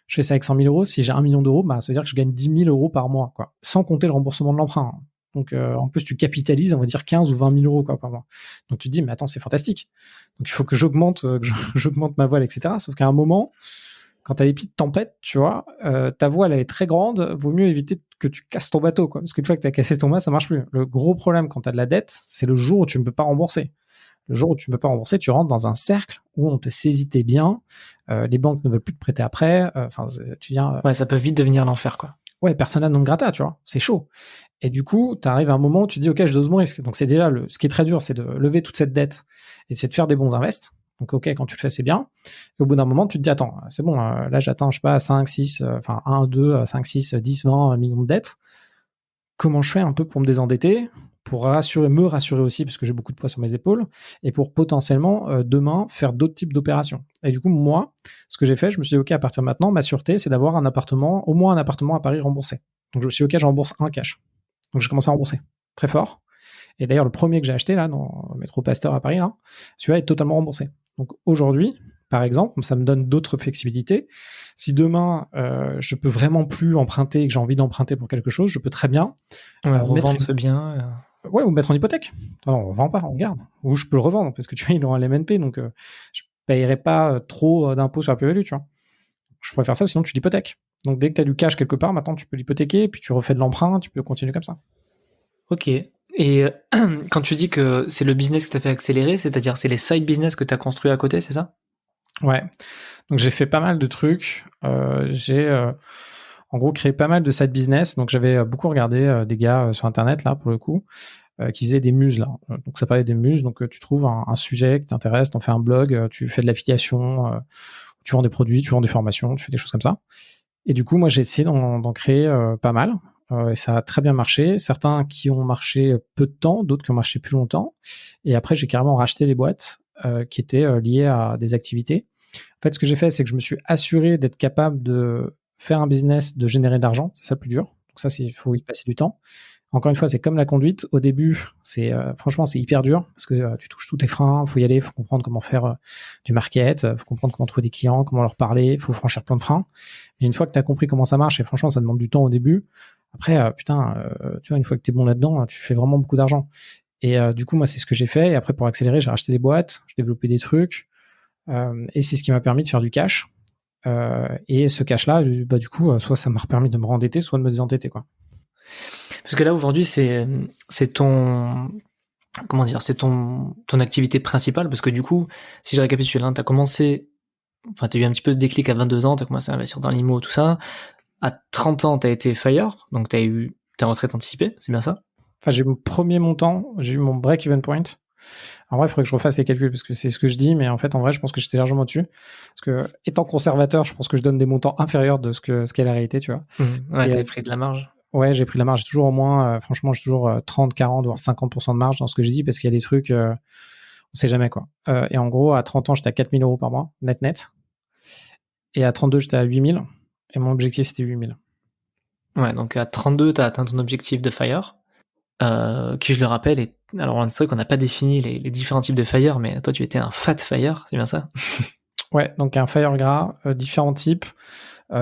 je fais ça avec 100 000 euros. Si j'ai 1 million d'euros, ça veut dire que je gagne 10 000 euros par mois, quoi, sans compter le remboursement de l'emprunt. Donc, en plus, tu capitalises, on va dire 15 ou 20 000 euros, quoi, par mois. Donc, tu te dis, mais attends, c'est fantastique. Donc, il faut que j'augmente ma voile, etc. Sauf qu'à un moment, quand t'as les pieds de tempête, tu vois, ta voile, elle est très grande. Vaut mieux éviter que tu casses ton bateau, quoi. Parce qu'une fois que t'as cassé ton mât, ça marche plus. Le gros problème quand t'as de la dette, c'est le jour où tu ne peux pas rembourser. Le jour où tu ne peux pas rembourser, tu rentres dans un cercle où on te saisit tes biens, les banques ne veulent plus te prêter après. Tu viens. Ouais, ça peut vite devenir l'enfer, quoi. Ouais, persona non grata, tu vois, c'est chaud. Et du coup, tu arrives à un moment où tu dis, ok, je dose mon risque. Donc c'est déjà ce qui est très dur, c'est de lever toute cette dette et c'est de faire des bons invests. Donc ok, quand tu le fais, c'est bien. Et au bout d'un moment, tu te dis, attends, c'est bon, là j'atteins, je sais pas, 5, 6, 1, 2, 5, 6, 10, 20 millions de dettes. Comment je fais un peu pour me désendetter, pour me rassurer aussi, parce que j'ai beaucoup de poids sur mes épaules, et pour potentiellement, demain, faire d'autres types d'opérations. Et du coup, moi, ce que j'ai fait, je me suis dit, ok, à partir de maintenant, ma sûreté, c'est d'avoir au moins un appartement à Paris remboursé. Donc je me suis dit, ok, je rembourse un cash. Donc j'ai commencé à rembourser très fort. Et d'ailleurs, le premier que j'ai acheté là, dans le métro Pasteur à Paris, là, celui-là est totalement remboursé. Donc aujourd'hui, par exemple, ça me donne d'autres flexibilités. Si demain, je peux vraiment plus emprunter et que j'ai envie d'emprunter pour quelque chose, je peux très bien revendre ce bien. Ouais, ou mettre en hypothèque. Non, on vend pas, on garde. Ou je peux le revendre, parce que tu vois, ils ont un LMNP, donc je payerai pas trop d'impôts sur la plus-value, tu vois. Je pourrais faire ça, ou sinon tu l'hypothèques. Donc dès que tu as du cash quelque part, maintenant tu peux l'hypothéquer, puis tu refais de l'emprunt, tu peux continuer comme ça. Ok. Et quand tu dis que c'est le business qui t'a fait accélérer, c'est-à-dire c'est les side business que t'as construit à côté, c'est ça? Ouais. Donc j'ai fait pas mal de trucs. J'ai en gros créé pas mal de side business. Donc j'avais beaucoup regardé des gars sur internet là pour le coup qui faisaient des muses là. Donc ça parlait des muses. Donc tu trouves un sujet qui t'intéresse, t'en fais un blog, tu fais de l'affiliation, tu vends des produits, tu vends des formations, tu fais des choses comme ça. Et du coup moi j'ai essayé d'en créer pas mal. Et ça a très bien marché. Certains qui ont marché peu de temps, d'autres qui ont marché plus longtemps. Et après j'ai carrément racheté les boîtes qui étaient liées à des activités. En fait, ce que j'ai fait, c'est que je me suis assuré d'être capable de faire un business, de générer de l'argent. C'est ça le plus dur. Donc ça, il faut y passer du temps. Encore une fois, c'est comme la conduite. Au début, franchement, c'est hyper dur parce que tu touches tous tes freins. Faut y aller. Faut comprendre comment faire du market. Faut comprendre comment trouver des clients, comment leur parler. Faut franchir plein de freins. Et une fois que tu as compris comment ça marche, et franchement, ça demande du temps au début. Après, tu vois, une fois que tu es bon là-dedans, tu fais vraiment beaucoup d'argent. Et du coup, moi, c'est ce que j'ai fait. Et après, pour accélérer, j'ai racheté des boîtes, j'ai développé des trucs. Et c'est ce qui m'a permis de faire du cash. Et ce cash-là, bah, du coup, soit ça m'a permis de me rendetter, soit de me désendetter, quoi. Parce que là aujourd'hui c'est ton comment dire, c'est ton activité principale parce que du coup, si je récapitule, hein, t'as commencé, enfin t'as eu un petit peu ce déclic à 22 ans, t'as commencé à investir dans l'IMO, tout ça. À 30 ans, t'as été fire, donc t'as eu ta retraite anticipée, c'est bien ça? Enfin, j'ai eu mon premier montant, j'ai eu mon break-even point. En vrai, il faudrait que je refasse les calculs parce que c'est ce que je dis, mais en fait, en vrai, je pense que j'étais largement au-dessus. Parce que, étant conservateur, je pense que je donne des montants inférieurs de ce qu'est la réalité, tu vois. Ouais, Et, t'avais pris de la marge. ouais, j'ai pris de la marge. J'ai toujours au moins, franchement, j'ai toujours 30, 40, voire 50% de marge dans ce que je dis parce qu'il y a des trucs, on sait jamais, quoi. Et en gros, à 30 ans, j'étais à 4 000 euros par mois, net. Et à 32, j'étais à 8 000. Et mon objectif, c'était 8 000. Ouais, donc à 32, t'as atteint ton objectif de fire, qui je le rappelle est, alors c'est vrai qu'on n'a pas défini les différents types de fire, mais toi tu étais un fat fire, c'est bien ça? Ouais, donc un fire gras, différents types.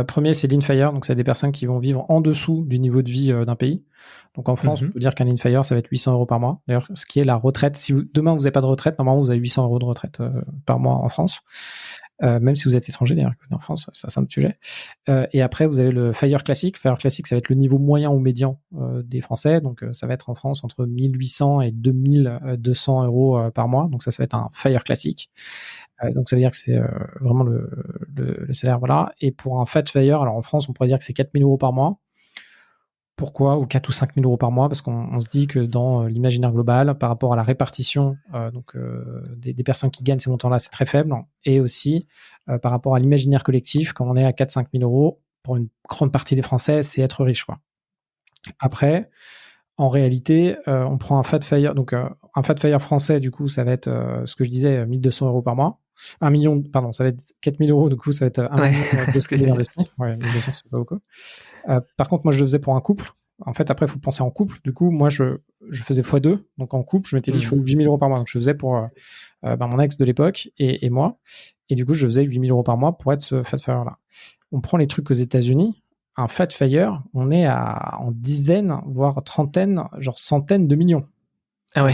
Premier, c'est lean fire, donc c'est des personnes qui vont vivre en dessous du niveau de vie d'un pays. Donc en France, on peut dire qu'un lean fire, ça va être 800 euros par mois. D'ailleurs, ce qui est la retraite. Si demain vous n'avez pas de retraite, normalement vous avez 800 euros de retraite par mois en France. Même si vous êtes étranger, d'ailleurs, en France, ça c'est un autre sujet. Et après, vous avez le fire classique. Fire classique, ça va être le niveau moyen ou médian des Français. Donc ça va être en France entre 1800 et 2200 euros par mois. Donc ça va être un fire classique. Donc ça veut dire que c'est vraiment le salaire, voilà. Et pour un fat fire, alors en France, on pourrait dire que c'est 4 000 euros par mois. Pourquoi? Ou 4 ou 5 000 euros par mois, parce qu'on se dit que dans l'imaginaire global, par rapport à la répartition des personnes qui gagnent ces montants-là, c'est très faible. Et aussi, par rapport à l'imaginaire collectif, quand on est à 4-5 000 euros, pour une grande partie des Français, c'est être riche, quoi. Après, en réalité, on prend un fat fire. Donc, un fat fire français, du coup, ça va être ce que je disais, 1 200 euros par mois. 1 million, pardon, ça va être 4 000 euros, du coup, ça va être 1 million de ce que j'ai investi. Ouais, 1 200, c'est pas beaucoup. Par contre, moi, je le faisais pour un couple. En fait, après, il faut penser en couple. Du coup, moi, je faisais x2. Donc, en couple, je m'étais dit, il faut 8 000 euros par mois. Donc, je faisais pour mon ex de l'époque et moi. Et du coup, je faisais 8 000 euros par mois pour être ce fat fire-là. On prend les trucs aux États-Unis. Un fat fire, on est en dizaines, voire trentaines, genre centaines de millions. Ah ouais.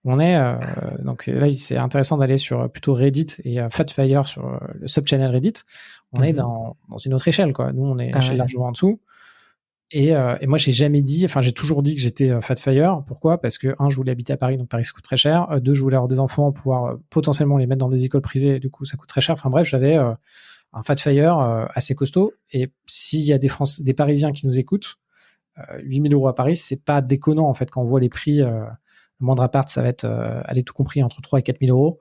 On est donc là, c'est intéressant d'aller sur plutôt Reddit et Fat Fire sur le sub-channel Reddit. On est dans une autre échelle, quoi. Nous, on est échelle largement en dessous. Et moi, j'ai toujours dit que j'étais Fat Fire. Pourquoi? Parce que je voulais habiter à Paris, donc Paris ça coûte très cher. Deux, je voulais avoir des enfants, pouvoir potentiellement les mettre dans des écoles privées, du coup, ça coûte très cher. Enfin bref, j'avais un Fat Fire assez costaud. Et s'il y a des Parisiens qui nous écoutent, 8 000 euros à Paris, c'est pas déconnant en fait quand on voit les prix. Le moindre appart, ça va être, allez, tout compris, entre 3 et 4 000 euros.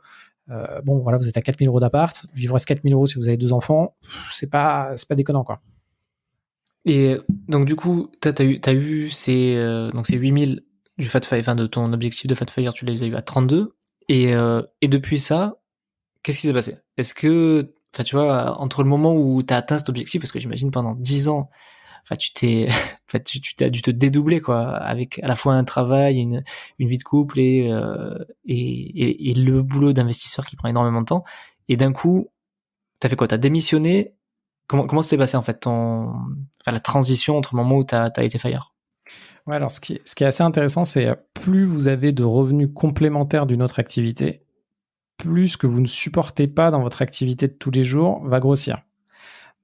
Bon, voilà, vous êtes à 4 000 euros d'appart. Il vous reste 4 000 euros si vous avez 2 enfants. C'est pas déconnant, quoi. Et donc, du coup, t'as eu ces 8 000 du Fat Fire, enfin, de ton objectif de Fat Fire, tu les as eu à 32. Et depuis ça, qu'est-ce qui s'est passé? Est-ce que, enfin, tu vois, entre le moment où t'as atteint cet objectif, parce que j'imagine pendant 10 ans, enfin, tu t'as dû te dédoubler, quoi, avec à la fois un travail, une vie de couple et le boulot d'investisseur qui prend énormément de temps. Et d'un coup, t'as fait quoi? T'as démissionné? Comment ça s'est passé, en fait, la transition entre le moment où t'as été fire? Ouais, alors ce qui est assez intéressant, c'est plus vous avez de revenus complémentaires d'une autre activité, plus ce que vous ne supportez pas dans votre activité de tous les jours va grossir.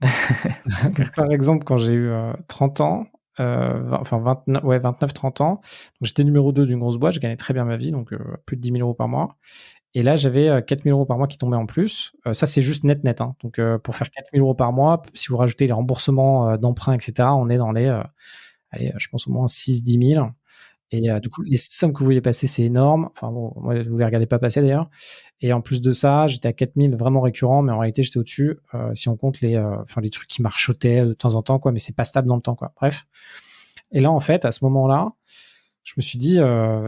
Donc, par exemple, quand j'ai eu 30 ans, enfin 29, ouais, 29-30 ans, donc j'étais numéro 2 d'une grosse boîte, je gagnais très bien ma vie, donc plus de 10 000 euros par mois. Et là, j'avais 4 000 euros par mois qui tombaient en plus. Ça, c'est juste net. Hein. Donc, pour faire 4 000 euros par mois, si vous rajoutez les remboursements d'emprunts, etc., on est dans les, allez, je pense au moins 6-10 000. Et du coup, les sommes que vous voyez passer, c'est énorme. Enfin, bon, moi, vous les regardez pas passer d'ailleurs. Et en plus de ça, j'étais à 4 000 vraiment récurrent, mais en réalité, j'étais au-dessus. Si on compte les trucs qui marchotaient de temps en temps, quoi, mais c'est pas stable dans le temps, quoi. Bref. Et là, en fait, à ce moment-là, je me suis dit,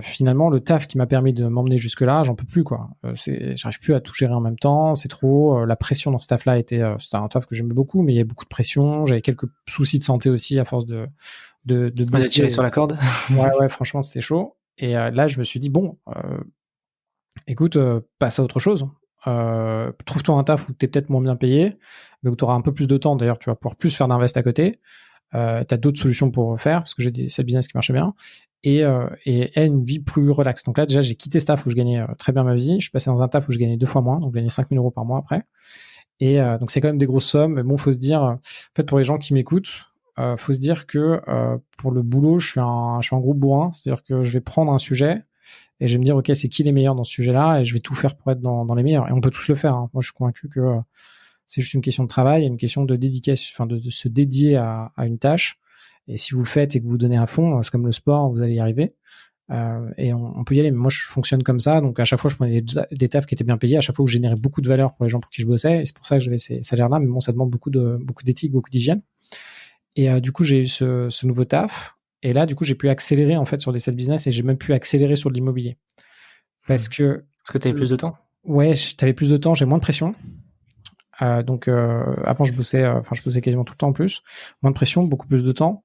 finalement, le taf qui m'a permis de m'emmener jusque-là, j'en peux plus, quoi. J'arrive plus à tout gérer en même temps, c'est trop. La pression dans ce taf-là c'était un taf que j'aimais beaucoup, mais il y avait beaucoup de pression. J'avais quelques soucis de santé aussi à force de On a bosser. tiré sur la corde. Ouais, franchement, c'était chaud. Et là, je me suis dit, bon, écoute, passe à autre chose. Trouve-toi un taf où t'es peut-être moins bien payé, mais où tu auras un peu plus de temps. D'ailleurs, tu vas pouvoir plus faire d'invest à côté. T'as d'autres solutions pour faire, parce que j'ai des side business qui marchaient bien. Et une vie plus relaxe. Donc là, déjà, j'ai quitté ce taf où je gagnais très bien ma vie. Je suis passé dans un taf où je gagnais 2 fois moins, donc je gagnais 5 000 euros par mois après. Et donc c'est quand même des grosses sommes. Mais bon, faut se dire, en fait, pour les gens qui m'écoutent, faut se dire que pour le boulot, je suis un gros bourrin. C'est-à-dire que je vais prendre un sujet et je vais me dire, ok, c'est qui les meilleurs dans ce sujet-là, et je vais tout faire pour être dans les meilleurs. Et on peut tous le faire. Hein. Moi, je suis convaincu que c'est juste une question de travail, une question de dédication, enfin de se dédier à une tâche. Et si vous le faites et que vous vous donnez à fond, c'est comme le sport, vous allez y arriver. Et on peut y aller. Mais moi, je fonctionne comme ça. Donc, à chaque fois, je prenais des tafs qui étaient bien payés. À chaque fois, où je générais beaucoup de valeur pour les gens pour qui je bossais. Et c'est pour ça que j'avais ces salaires-là. Mais bon, ça demande beaucoup d'éthique, beaucoup d'hygiène. Et du coup, j'ai eu ce nouveau taf. Et là, du coup, j'ai pu accélérer en fait sur des side business, et j'ai même pu accélérer sur de l'immobilier. Parce que tu avais plus de temps. Ouais, t'avais plus de temps, j'ai moins de pression. Donc avant, je bossais quasiment tout le temps en plus. Moins de pression, beaucoup plus de temps.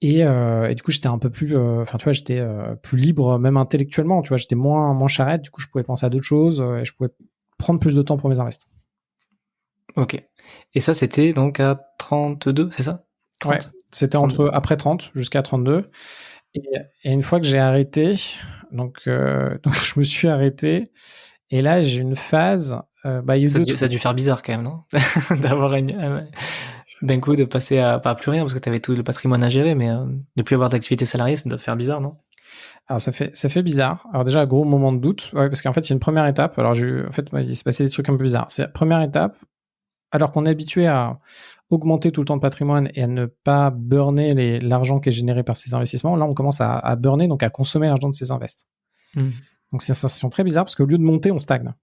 Et du coup, j'étais un peu plus, tu vois, j'étais plus libre, même intellectuellement. Tu vois, j'étais moins charrette. Du coup, je pouvais penser à d'autres choses et je pouvais prendre plus de temps pour mes invests. Ok. Et ça, c'était donc à 32, c'est ça? 30. Ouais, c'était après 30 jusqu'à 32. Et une fois que j'ai arrêté, donc je me suis arrêté. Et là, j'ai une phase. Ça a dû faire bizarre quand même, non? D'avoir d'un coup de passer à pas plus rien parce que tu avais tout le patrimoine à gérer, mais de plus avoir d'activité salariée, ça doit faire bizarre, non? Alors ça fait bizarre. Alors déjà, gros moment de doute, ouais, parce qu'en fait, il y a une première étape. Alors il s'est passé des trucs un peu bizarres. C'est la première étape, alors qu'on est habitué à augmenter tout le temps de patrimoine et à ne pas burner l'argent qui est généré par ces investissements. Là, on commence à burner, donc à consommer l'argent de ces invests. Donc c'est une sensation très bizarre parce qu'au lieu de monter, on stagne.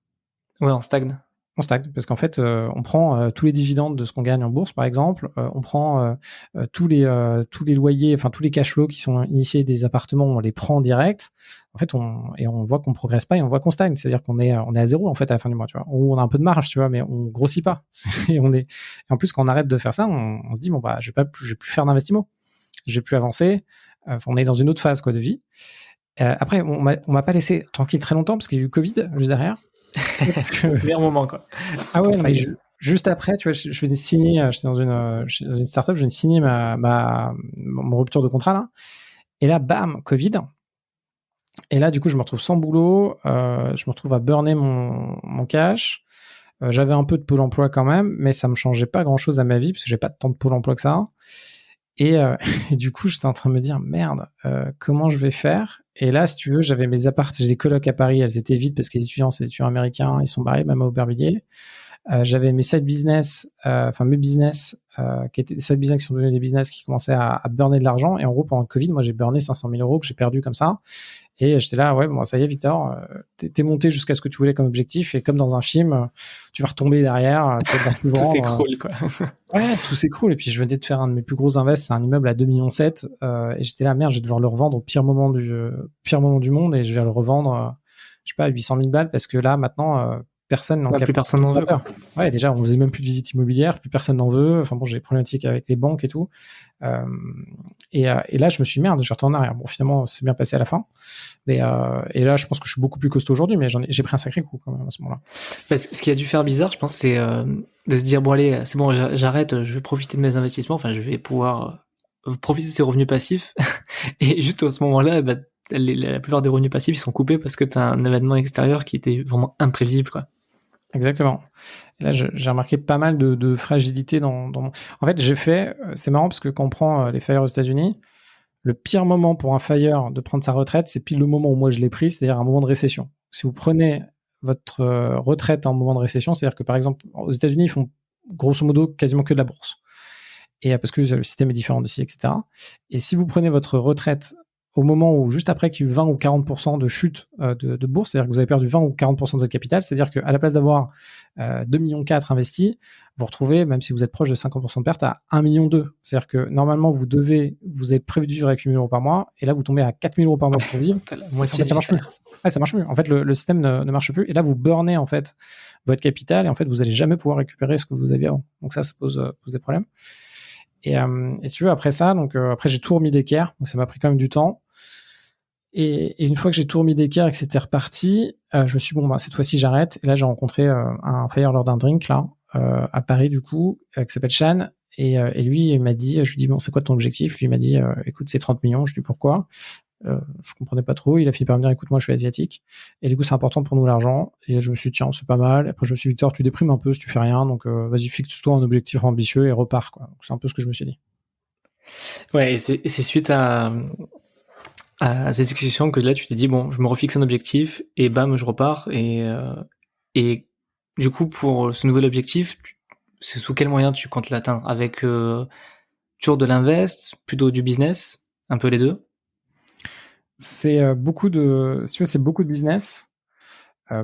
Ouais, on stagne. On stagne parce qu'en fait, on prend tous les dividendes de ce qu'on gagne en bourse, par exemple. On prend tous les loyers, enfin tous les cash flows qui sont initiés des appartements, on les prend en direct. En fait, on voit qu'on progresse pas et on voit qu'on stagne. C'est-à-dire qu'on est à zéro en fait à la fin du mois, tu vois. Ou on a un peu de marge, tu vois, mais on grossit pas. Et en plus, quand on arrête de faire ça, on se dit bon bah je vais plus faire d'investissement, je vais plus avancer. On est dans une autre phase quoi de vie. Après, on m'a pas laissé tranquille très longtemps parce qu'il y a eu Covid juste derrière. Meilleur moment quoi. Ah ouais, mais juste après, tu vois, je venais de signer, j'étais dans une startup, je venais de signer mon rupture de contrat là, et là, bam, Covid. Et là, du coup, je me retrouve sans boulot, je me retrouve à burner mon cash. J'avais un peu de Pôle emploi quand même, mais ça me changeait pas grand chose à ma vie parce que j'ai pas tant de Pôle emploi que ça. Et du coup, j'étais en train de me dire merde, comment je vais faire? Et là, si tu veux, j'avais mes apparts, j'ai des colocs à Paris, elles étaient vides parce que les étudiants, c'est des étudiants américains, ils sont barrés, même à Aubervilliers. J'avais mes side business, mes business, qui étaient des side business qui sont devenus des business qui commençaient à burner de l'argent. Et en gros, pendant le Covid, moi, j'ai burné 500 000 euros que j'ai perdu comme ça. Et j'étais là, ouais, bon, ça y est, Victor, t'es monté jusqu'à ce que tu voulais comme objectif. Et comme dans un film, tu vas retomber derrière. Tout s'écroule, quoi. Ouais, tout s'écroule. Et puis, je venais de faire un de mes plus gros invests, c'est un immeuble à 2,7 millions. Et j'étais là, merde, je vais devoir le revendre au pire moment du monde. Et je vais le revendre, je sais pas, à 800 000 balles parce que là, maintenant, personne n'en plus personne n'en veut. Ouais, déjà, on faisait même plus de visites immobilières, plus personne n'en veut. Enfin bon, j'ai des problématiques avec les banques et tout. Et là, je me suis dit, merde, je vais retourner en arrière. Bon, finalement, c'est bien passé à la fin. Et là, je pense que je suis beaucoup plus costaud aujourd'hui, mais j'ai pris un sacré coup quand même à ce moment-là. Ce qui a dû faire bizarre, je pense, c'est de se dire, bon allez, c'est bon, j'arrête, je vais profiter de mes investissements, enfin, je vais pouvoir profiter de ces revenus passifs. Et juste à ce moment-là, bah, la plupart des revenus passifs ils sont coupés parce que t'as un événement extérieur qui était vraiment imprévisible, quoi. Exactement. Et là, j'ai remarqué pas mal de fragilité En fait, c'est marrant parce que quand on prend les FIRE aux États-Unis, le pire moment pour un FIRE de prendre sa retraite, c'est pile le moment où moi je l'ai pris, c'est-à-dire un moment de récession. Si vous prenez votre retraite à un moment de récession, c'est-à-dire que par exemple, aux États-Unis, ils font grosso modo quasiment que de la bourse. Et parce que le système est différent d'ici, etc. Et si vous prenez votre retraite au moment où, juste après qu'il y a eu 20 ou 40% de chute de bourse, c'est-à-dire que vous avez perdu 20 ou 40% de votre capital, c'est-à-dire qu'à la place d'avoir 2,4 millions investis, vous retrouvez, même si vous êtes proche de 50% de perte, à 1,2 million. C'est-à-dire que normalement, vous avez prévu de vivre avec 8 000 euros par mois, et là, vous tombez à 4 000 euros par mois pour vivre. En fait, ça marche plus. Ouais, ça marche plus. En fait, le système ne marche plus. Et là, vous burnez, en fait, votre capital, et en fait, vous n'allez jamais pouvoir récupérer ce que vous aviez avant. Donc ça pose des problèmes. Et si tu veux, après ça, après j'ai tout remis d'équerre, donc ça m'a pris quand même du temps. Et une fois que j'ai tout remis d'équerre et que c'était reparti, je me suis dit, bon, cette fois-ci j'arrête. Et là j'ai rencontré un FIRE lors d'un drink là à Paris du coup, qui s'appelle Shan. Et lui il m'a dit, je lui dis bon c'est quoi ton objectif? Lui il m'a dit écoute c'est 30 millions. Je lui dis pourquoi? Je comprenais pas trop. Il a fini par me dire écoute moi je suis asiatique et du coup c'est important pour nous l'argent. Et je me suis dit tiens c'est pas mal. Après je me suis dit Victor tu déprimes un peu si tu fais rien, donc vas-y fixe-toi un objectif ambitieux et repars quoi. Donc, c'est un peu ce que je me suis dit. Ouais, et c'est suite à cette discussion que là tu t'es dit bon je me refixe un objectif et bam je repars et du coup pour ce nouvel objectif c'est sous quel moyen tu comptes l'atteindre? Avec toujours de l'invest, plutôt du business, un peu les deux? C'est beaucoup de, si tu veux, c'est beaucoup de business,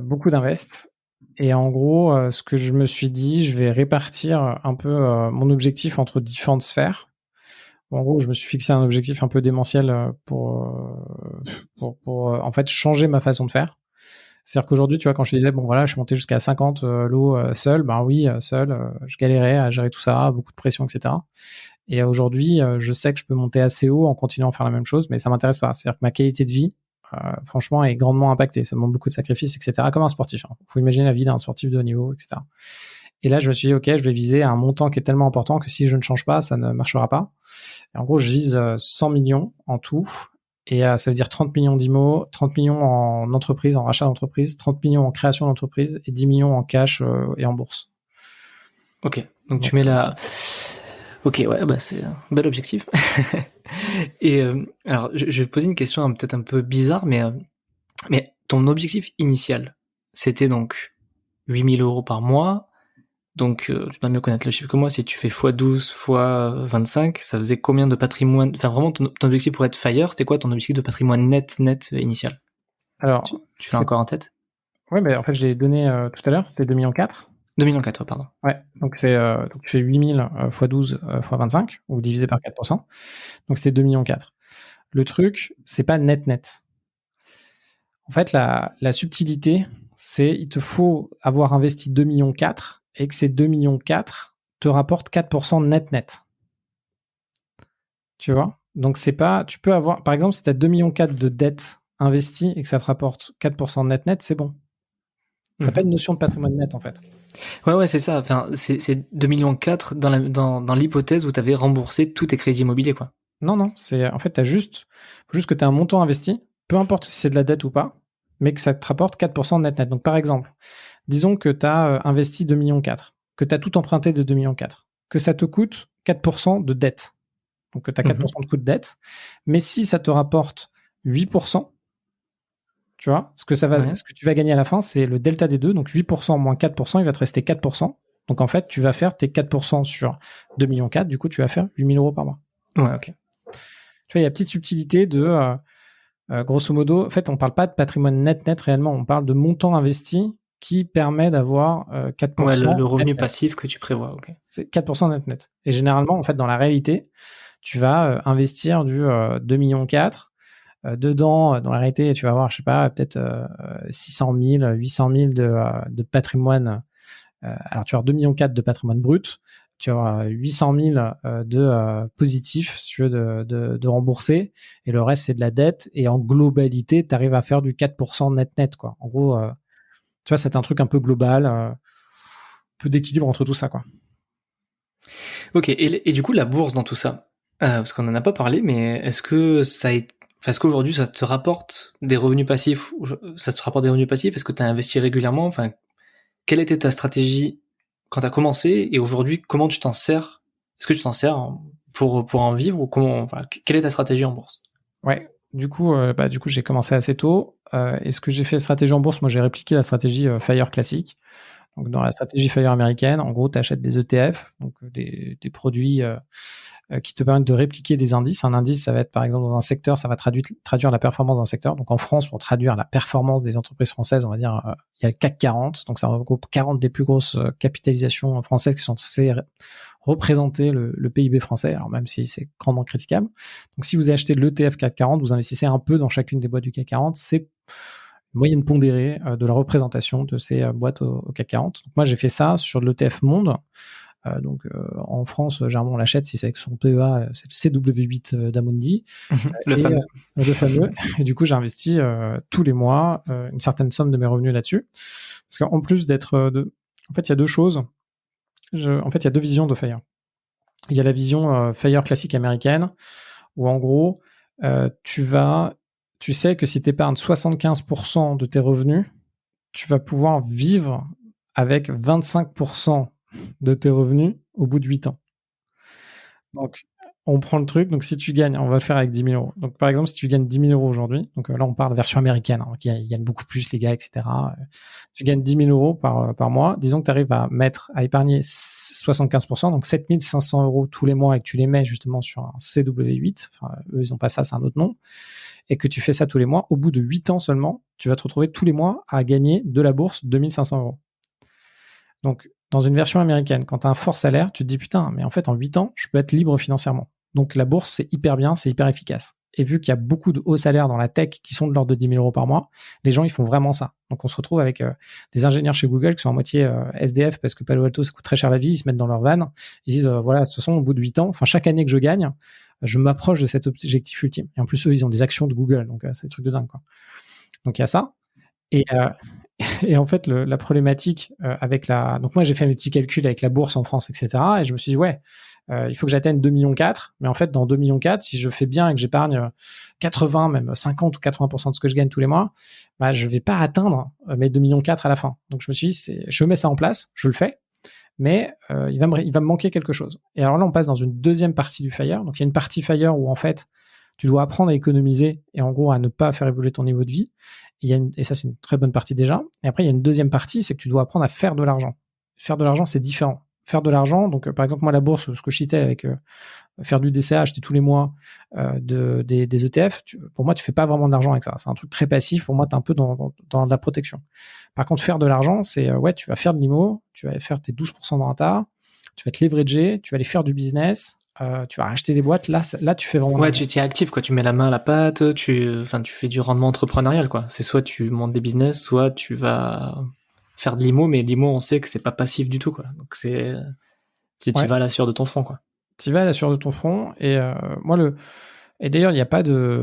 beaucoup d'invest. Et en gros, ce que je me suis dit, je vais répartir un peu mon objectif entre différentes sphères. En gros, je me suis fixé un objectif un peu démentiel pour en fait changer ma façon de faire. C'est-à-dire qu'aujourd'hui, tu vois, quand je te disais, bon voilà, je suis monté jusqu'à 50 lots seul, ben oui, seul, je galérais à gérer tout ça, beaucoup de pression, etc. Et aujourd'hui, je sais que je peux monter assez haut en continuant à faire la même chose, mais ça m'intéresse pas. C'est-à-dire que ma qualité de vie, franchement, est grandement impactée. Ça demande beaucoup de sacrifices, etc. Comme un sportif. Hein. Faut imaginer la vie d'un sportif de haut niveau, etc. Et là, je me suis dit, ok, je vais viser un montant qui est tellement important que si je ne change pas, ça ne marchera pas. Et en gros, je vise 100 millions en tout. Et ça veut dire 30 millions d'IMO, 30 millions en entreprise, en rachat d'entreprise, 30 millions en création d'entreprise et 10 millions en cash et en bourse. Ok, donc tu mets la... Ok, ouais, bah c'est un bel objectif. Et alors, je vais poser une question peut-être un peu bizarre, mais ton objectif initial, c'était donc 8 000 euros par mois. Donc, tu dois mieux connaître le chiffre que moi. Si tu fais x12, x25, ça faisait combien de patrimoine? Enfin, vraiment, ton objectif pour être FIRE, c'était quoi ton objectif de patrimoine net initial? Alors, tu l'as encore en tête? Ouais, mais en fait, je l'ai donné tout à l'heure, c'était 2,4 millions. 2,4 millions, pardon. Ouais, donc donc tu fais 8000 x 12 x 25, ou divisé par 4%. Donc c'était 2,4 millions. Le truc, c'est pas net. En fait, la subtilité, c'est il te faut avoir investi 2,4 millions et que ces 2,4 millions te rapportent 4% net. Tu vois? Donc c'est pas, tu peux avoir, par exemple, si tu as 2,4 millions de dettes investies et que ça te rapporte 4% net, c'est bon. T'as pas une notion de patrimoine net, en fait. Ouais, c'est ça. Enfin, c'est 2,4 millions dans l'hypothèse où tu avais remboursé tous tes crédits immobiliers, quoi. Non, c'est, en fait, faut juste que tu aies un montant investi, peu importe si c'est de la dette ou pas, mais que ça te rapporte 4% net. Donc, par exemple, disons que tu as investi 2,4 millions, que tu as tout emprunté de 2,4 millions, que ça te coûte 4% de dette. Donc, tu as 4% de coût de dette. Mais si ça te rapporte 8%, tu vois, ce que tu vas gagner à la fin, c'est le delta des deux. Donc 8% moins 4%, il va te rester 4%. Donc en fait, tu vas faire tes 4% sur 2,4 millions. Du coup, tu vas faire 8 000 euros par mois. Ouais, ok. Tu vois, il y a petite subtilité de, grosso modo, en fait, on parle pas de patrimoine net réellement. On parle de montant investi qui permet d'avoir 4%. Ouais, le revenu passif que tu prévois, ok. C'est 4% net. Et généralement, en fait, dans la réalité, tu vas investir du 2,4 millions. Dedans, dans la réalité, tu vas avoir, je sais pas, peut-être 600 000, 800 000 de patrimoine. Alors, tu vas avoir 2,4 millions de patrimoine brut. Tu vas avoir 800 000 de positif, si tu veux, de rembourser. Et le reste, c'est de la dette. Et en globalité, tu arrives à faire du 4% net, quoi. En gros, tu vois, c'est un truc un peu global, un peu d'équilibre entre tout ça, quoi. Ok, et du coup, la bourse dans tout ça, Parce qu'on en a pas parlé, mais est-ce qu'aujourd'hui ça te rapporte des revenus passifs? Ça te rapporte des revenus passifs? Est-ce que tu as investi régulièrement? Enfin, quelle était ta stratégie quand tu as commencé et aujourd'hui comment tu t'en sers? Est-ce que tu t'en sers pour en vivre ou comment? Enfin, quelle est ta stratégie en bourse? Ouais. Du coup, j'ai commencé assez tôt. Et ce que j'ai fait stratégie en bourse, moi, j'ai répliqué la stratégie FIRE classique. Donc, dans la stratégie FIRE américaine, en gros, tu achètes des ETF, donc des produits qui te permettent de répliquer des indices. Un indice, ça va être par exemple dans un secteur, ça va traduire la performance d'un secteur. Donc en France, pour traduire la performance des entreprises françaises, on va dire, il y a le CAC 40, donc ça regroupe 40 des plus grosses capitalisations françaises qui sont censées représenter le PIB français, alors même si c'est grandement critiquable. Donc si vous achetez l'ETF CAC 40, vous investissez un peu dans chacune des boîtes du CAC 40, c'est une moyenne pondérée de la représentation de ces boîtes au CAC 40. Donc moi, j'ai fait ça sur l'ETF Monde. En France, généralement, on l'achète si c'est avec son PEA, c'est le CW8 d'Amundi. Le fameux. Le fameux. Et du coup, j'ai investi tous les mois une certaine somme de mes revenus là-dessus. Parce qu'en plus en fait, il y a deux choses. En fait, il y a deux visions de FIRE. Il y a la vision FIRE classique américaine, où en gros, tu sais que si tu épargnes 75% de tes revenus, tu vas pouvoir vivre avec 25% de tes revenus au bout de 8 ans. Donc, on prend le truc. Donc, si tu gagnes, on va le faire avec 10 000 euros. Donc, par exemple, si tu gagnes 10 000 euros aujourd'hui, donc là, on parle version américaine, hein, ils gagnent beaucoup plus, les gars, etc. Tu gagnes 10 000 euros par mois. Disons que tu arrives à épargner 75%, donc 7 500 euros tous les mois et que tu les mets justement sur un CW8. Enfin, eux, ils n'ont pas ça, c'est un autre nom. Et que tu fais ça tous les mois. Au bout de 8 ans seulement, tu vas te retrouver tous les mois à gagner de la bourse 2 500 euros. Donc, dans une version américaine, quand tu as un fort salaire, tu te dis putain, mais en fait, en 8 ans, je peux être libre financièrement. Donc, la bourse, c'est hyper bien, c'est hyper efficace. Et vu qu'il y a beaucoup de hauts salaires dans la tech qui sont de l'ordre de 10 000 euros par mois, les gens, ils font vraiment ça. Donc, on se retrouve avec des ingénieurs chez Google qui sont à moitié SDF parce que Palo Alto, ça coûte très cher la vie, ils se mettent dans leur van, ils disent voilà, de toute façon, au bout de 8 ans, enfin, chaque année que je gagne, je m'approche de cet objectif ultime. Et en plus, eux, ils ont des actions de Google, donc c'est des trucs de dingue, quoi. Donc, il y a ça. Et, et en fait, la problématique avec donc moi j'ai fait mes petits calculs avec la bourse en France, etc. Et je me suis dit ouais, il faut que j'atteigne 2,4 millions. Mais en fait, dans 2,4 millions, si je fais bien et que j'épargne 80, même 50 ou 80% de ce que je gagne tous les mois, bah je vais pas atteindre mes 2,4 millions à la fin. Donc je me suis dit, je mets ça en place, je le fais, mais il va me manquer quelque chose. Et alors là, on passe dans une deuxième partie du FIRE. Donc il y a une partie FIRE où en fait, tu dois apprendre à économiser et en gros à ne pas faire évoluer ton niveau de vie. Et ça, c'est une très bonne partie déjà. Et après, il y a une deuxième partie, c'est que tu dois apprendre à faire de l'argent. Faire de l'argent, c'est différent. Faire de l'argent, donc par exemple, moi, la bourse, ce que je citais avec faire du DCA, acheter tous les mois des ETF, pour moi, tu fais pas vraiment de l'argent avec ça. C'est un truc très passif. Pour moi, tu es un peu dans la protection. Par contre, faire de l'argent, c'est ouais, tu vas faire de l'IMO, tu vas faire tes 12% de renta, tu vas te leverager, tu vas aller faire du business, tu vas racheter des boîtes. Là, tu fais vraiment. Ouais, tu es actif, quoi. Tu mets la main à la pâte, tu fais du rendement entrepreneurial, quoi. C'est soit tu montes des business, soit tu vas faire de l'IMO, mais l'IMO, on sait que c'est pas passif du tout, quoi. Donc tu vas à la sueur de ton front, quoi. Tu vas à la sueur de ton front. Et et d'ailleurs,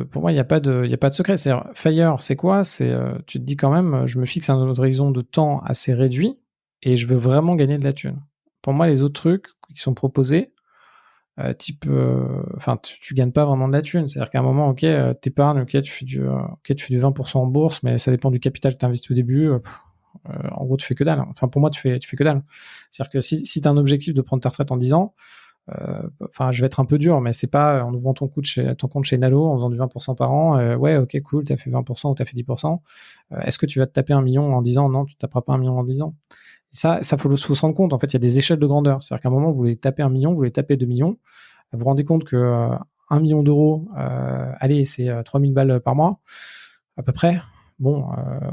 pour moi, il y a pas de secret. C'est FIRE, c'est quoi? Tu te dis quand même, je me fixe un horizon de temps assez réduit et je veux vraiment gagner de la thune. Pour moi, les autres trucs qui sont proposés, tu gagnes pas vraiment de la thune. C'est-à-dire qu'à un moment, ok, t'épargnes, ok, tu fais du 20% en bourse, mais ça dépend du capital que tu investis au début. En gros, tu fais que dalle. Enfin, pour moi, tu fais que dalle. C'est-à-dire que si tu as un objectif de prendre ta retraite en 10 ans, je vais être un peu dur, mais c'est pas en ouvrant ton compte chez Nalo, en faisant du 20% par an, ouais, ok, cool, t'as fait 20% ou t'as fait 10%. Est-ce que tu vas te taper 1 million en 10 ans? Non, tu taperas pas 1 million en 10 ans. Et ça faut se rendre compte. En fait, il y a des échelles de grandeur. C'est-à-dire qu'à un moment, vous voulez taper 1 million, vous voulez taper 2 millions. Vous vous rendez compte que 1 million d'euros, allez, c'est 3 000 balles par mois, à peu près. Bon,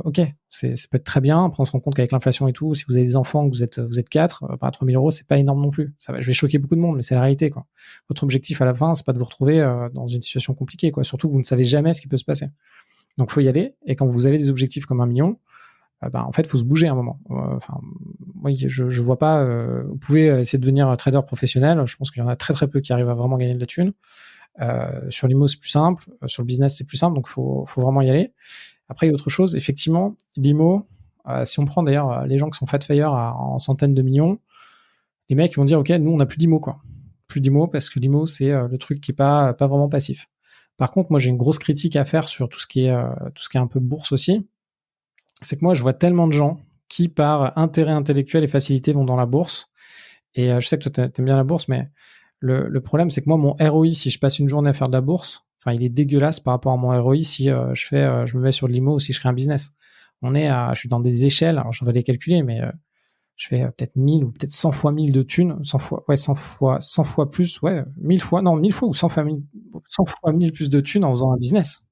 ok, ça peut être très bien. Après, on se rend compte qu'avec l'inflation et tout, si vous avez des enfants, que vous êtes 4, 3 000 euros, c'est pas énorme non plus. Je vais choquer beaucoup de monde, mais c'est la réalité, quoi. Votre objectif à la fin, c'est pas de vous retrouver dans une situation compliquée, quoi. Surtout que vous ne savez jamais ce qui peut se passer. Donc, faut y aller. Et quand vous avez des objectifs comme 1 million, en fait, faut se bouger à un moment. Moi, je vois pas. Vous pouvez essayer de devenir trader professionnel. Je pense qu'il y en a très très peu qui arrivent à vraiment gagner de la thune. Sur l'IMO, c'est plus simple. Sur le business, c'est plus simple. Donc, faut vraiment y aller. Après, il y a autre chose. Effectivement, l'IMO, si on prend d'ailleurs les gens qui sont fat FIRE en centaines de millions, les mecs vont dire, OK, nous, on n'a plus d'IMO, quoi. plus d'IMO parce que l'IMO, c'est le truc qui est pas vraiment passif. Par contre, moi, j'ai une grosse critique à faire sur tout ce qui est un peu bourse aussi. C'est que moi, je vois tellement de gens qui, par intérêt intellectuel et facilité, vont dans la bourse. Et je sais que toi, t'aimes bien la bourse, mais le problème, c'est que moi, mon ROI, si je passe une journée à faire de la bourse, enfin, il est dégueulasse par rapport à mon ROI si je me mets sur de l'IMO ou si je crée un business. Je suis dans des échelles, alors je vais les calculer, mais je fais peut-être 1000 ou peut-être 100 fois 1000 de thunes, 100 fois plus, 1000 fois ou 100 fois 1000 plus de thunes en faisant un business.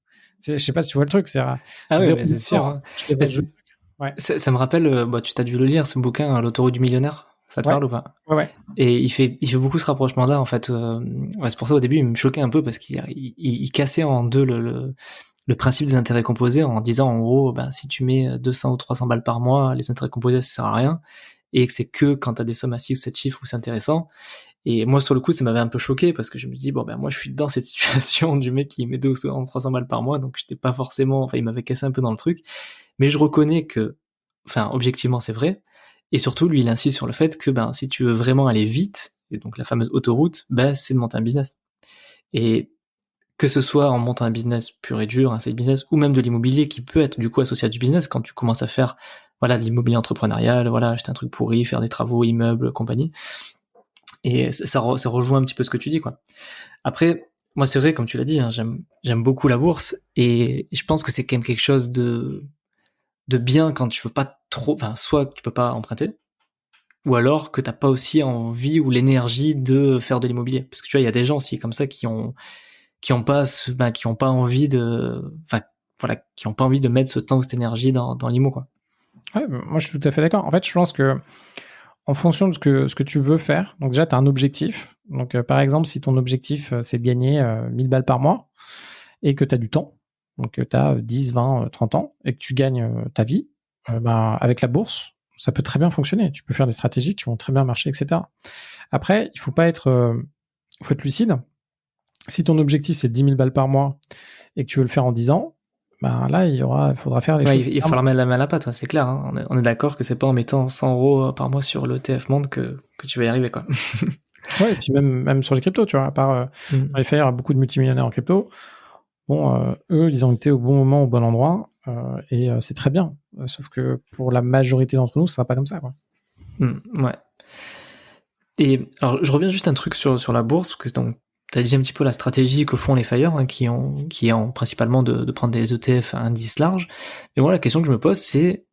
Je sais pas si tu vois le truc, c'est Ah zéro ouais, c'est sûr. Hein. je leverage le truc. Ouais. Ça me rappelle, tu t'as dû le lire, ce bouquin, L'autoroute du millionnaire. Ça te parle ou pas? Ouais. Et il fait beaucoup ce rapprochement-là, en fait. C'est pour ça, au début, il me choquait un peu parce qu'il cassait en deux le principe des intérêts composés en disant, en gros, si tu mets 200 ou 300 balles par mois, les intérêts composés, ça sert à rien. Et que c'est que quand t'as des sommes à 6 ou 7 chiffres où c'est intéressant. Et moi, sur le coup, ça m'avait un peu choqué parce que je me dis, moi, je suis dans cette situation du mec qui met 200 ou 300 balles par mois, donc j'étais pas forcément, il m'avait cassé un peu dans le truc. Mais je reconnais que, objectivement, c'est vrai. Et surtout, lui, il insiste sur le fait que, si tu veux vraiment aller vite, et donc la fameuse autoroute, c'est de monter un business. Et que ce soit en montant un business pur et dur, un side business, ou même de l'immobilier qui peut être du coup associé à du business quand tu commences à faire, de l'immobilier entrepreneurial, acheter un truc pourri, faire des travaux, immeubles, compagnie. Et ça rejoint un petit peu ce que tu dis, quoi. Après, moi, c'est vrai, comme tu l'as dit, hein, j'aime beaucoup la bourse, et je pense que c'est quand même quelque chose de bien quand tu veux pas trop, soit que tu peux pas emprunter, ou alors que t'as pas aussi envie ou l'énergie de faire de l'immobilier. Parce que tu vois, il y a des gens aussi comme ça qui ont pas envie de mettre ce temps ou cette énergie dans l'immo, quoi. Ouais, moi je suis tout à fait d'accord. En fait, je pense que en fonction de ce que tu veux faire, donc déjà tu as un objectif. Donc par exemple, si ton objectif c'est de gagner 1000 balles par mois et que tu as du temps, donc tu as 10, 20, 30 ans et que tu gagnes ta vie, avec la bourse, ça peut très bien fonctionner. Tu peux faire des stratégies qui vont très bien marcher, etc. Après, il faut être lucide. Si ton objectif c'est 10 000 balles par mois et que tu veux le faire en 10 ans, là, il faudra faire les choses. Il va falloir mettre la main à la pâte, c'est clair. Hein. On est d'accord que c'est pas en mettant 100 euros par mois sur l'ETF Monde que tu vas y arriver, quoi. Ouais, et puis même sur les cryptos, tu vois, à part les faire, il y a beaucoup de multimillionnaires en crypto. Bon, eux, ils ont été au bon moment, au bon endroit, et c'est très bien. Sauf que pour la majorité d'entre nous, ça sera pas comme ça, quoi. Ouais. Et alors, je reviens juste un truc sur la bourse, parce que donc, t'as dit un petit peu la stratégie que font les FIRE, hein, qui est principalement de prendre des ETF à indice large. Mais moi, la question que je me pose, c'est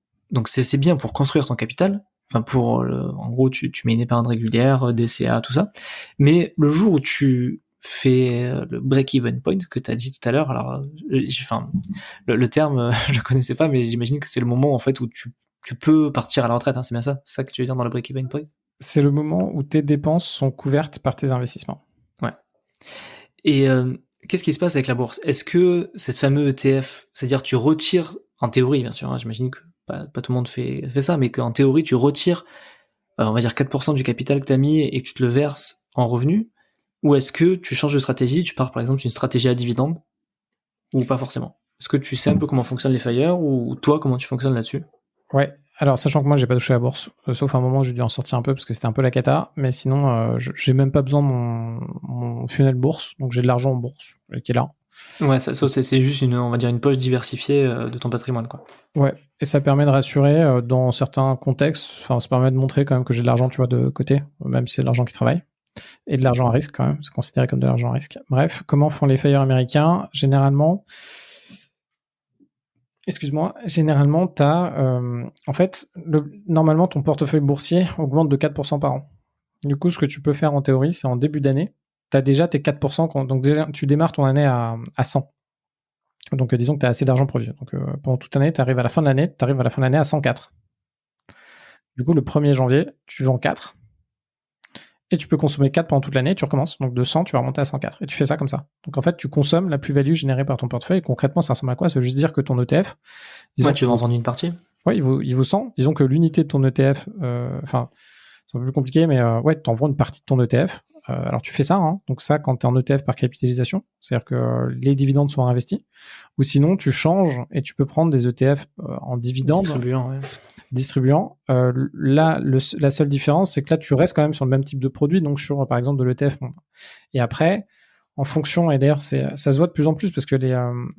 bien pour construire ton capital, en gros, tu mets une épargne régulière, DCA, tout ça. Mais le jour où tu fais le break-even point que t'as dit tout à l'heure, alors, le terme, je le connaissais pas, mais j'imagine que c'est le moment, en fait, où tu peux partir à la retraite, hein, c'est bien ça? C'est ça que tu veux dire dans le break-even point? C'est le moment où tes dépenses sont couvertes par tes investissements. Ouais. Et qu'est-ce qui se passe avec la bourse? Est-ce que cette fameuse ETF, c'est-à-dire tu retires, en théorie bien sûr, hein, j'imagine que pas tout le monde fait ça, mais qu'en théorie tu retires, on va dire 4% du capital que tu as mis et que tu te le verses en revenu, ou est-ce que tu changes de stratégie, tu pars par exemple sur une stratégie à dividende, ou pas forcément? Est-ce que tu sais un peu comment fonctionnent les FIRE, ou toi comment tu fonctionnes là-dessus? Ouais, alors sachant que moi j'ai pas touché à la bourse, sauf à un moment où j'ai dû en sortir un peu parce que c'était un peu la cata, mais sinon j'ai même pas besoin de mon funnel bourse, donc j'ai de l'argent en bourse qui est là. Ouais, ça c'est juste on va dire une poche diversifiée de ton patrimoine, quoi. Ouais, et ça permet de rassurer dans certains contextes, ça permet de montrer quand même que j'ai de l'argent, tu vois, de côté, même si c'est de l'argent qui travaille, et de l'argent à risque quand même, c'est considéré comme de l'argent à risque. Bref, comment font les FIRE américains? Généralement, t'as, en fait, normalement, ton portefeuille boursier augmente de 4% par an. Du coup, ce que tu peux faire en théorie, c'est en début d'année, tu as déjà tes 4%, donc déjà, tu démarres ton année à 100. Donc, disons que tu as assez d'argent pour vivre. Donc, pendant toute l'année, tu arrives à la fin de l'année à 104. Du coup, le 1er janvier, tu vends 4. Et tu peux consommer 4 pendant toute l'année, tu recommences. Donc, de 100, tu vas remonter à 104. Et tu fais ça comme ça. Donc, en fait, tu consommes la plus-value générée par ton portefeuille. Et concrètement, ça ressemble à quoi? Ça veut juste dire que ton ETF... tu vas en vendre une partie? Ouais, il vaut 100. Disons que l'unité de ton ETF... c'est un peu plus compliqué, mais tu en vends une partie de ton ETF. Alors, tu fais ça. Hein. Donc, ça, quand tu es en ETF par capitalisation, c'est-à-dire que les dividendes sont investis. Ou sinon, tu changes et tu peux prendre des ETF en dividendes. Distribuant, ouais. distribuant. Là, la seule différence, c'est que là, tu restes quand même sur le même type de produit, donc sur, par exemple, de l'ETF. Et après, en fonction, et d'ailleurs, ça se voit de plus en plus parce que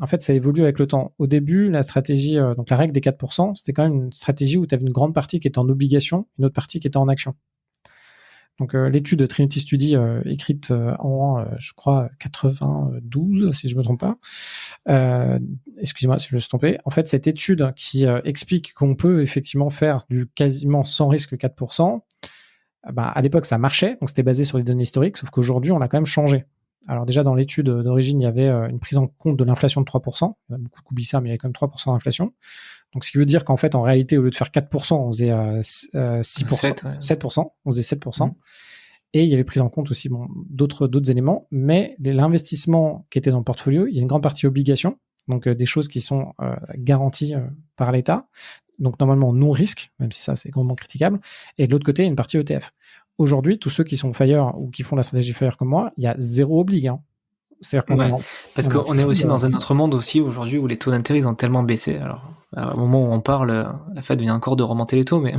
en fait, ça évolue avec le temps. Au début, la stratégie, donc la règle des 4%, c'était quand même une stratégie où tu avais une grande partie qui était en obligation, une autre partie qui était en action. Donc l'étude de Trinity Study écrite en je crois 92 si je me trompe pas. Excusez-moi si je me suis trompé. En fait, cette étude qui explique qu'on peut effectivement faire du quasiment sans risque 4%, à l'époque ça marchait, donc c'était basé sur les données historiques, sauf qu'aujourd'hui on a quand même changé. Alors déjà dans l'étude d'origine, il y avait une prise en compte de l'inflation de 3%. Il y a beaucoup oublient ça, mais il y avait quand même 3% d'inflation. Donc ce qui veut dire qu'en fait, en réalité, au lieu de faire 4%, on faisait 6%, 7%, on faisait 7%. Et il y avait pris en compte aussi d'autres éléments, mais l'investissement qui était dans le portfolio, il y a une grande partie obligation, donc des choses qui sont garanties par l'État, donc normalement non risque, même si ça c'est grandement critiquable, et de l'autre côté, une partie ETF. Aujourd'hui, tous ceux qui sont FIRE ou qui font la stratégie FIRE comme moi, il y a zéro oblig. C'est-à-dire qu'on parce qu'on est aussi dans un autre monde aussi aujourd'hui où les taux d'intérêt ils ont tellement baissé. Alors, au moment où on parle, la Fed vient encore de remonter les taux, mais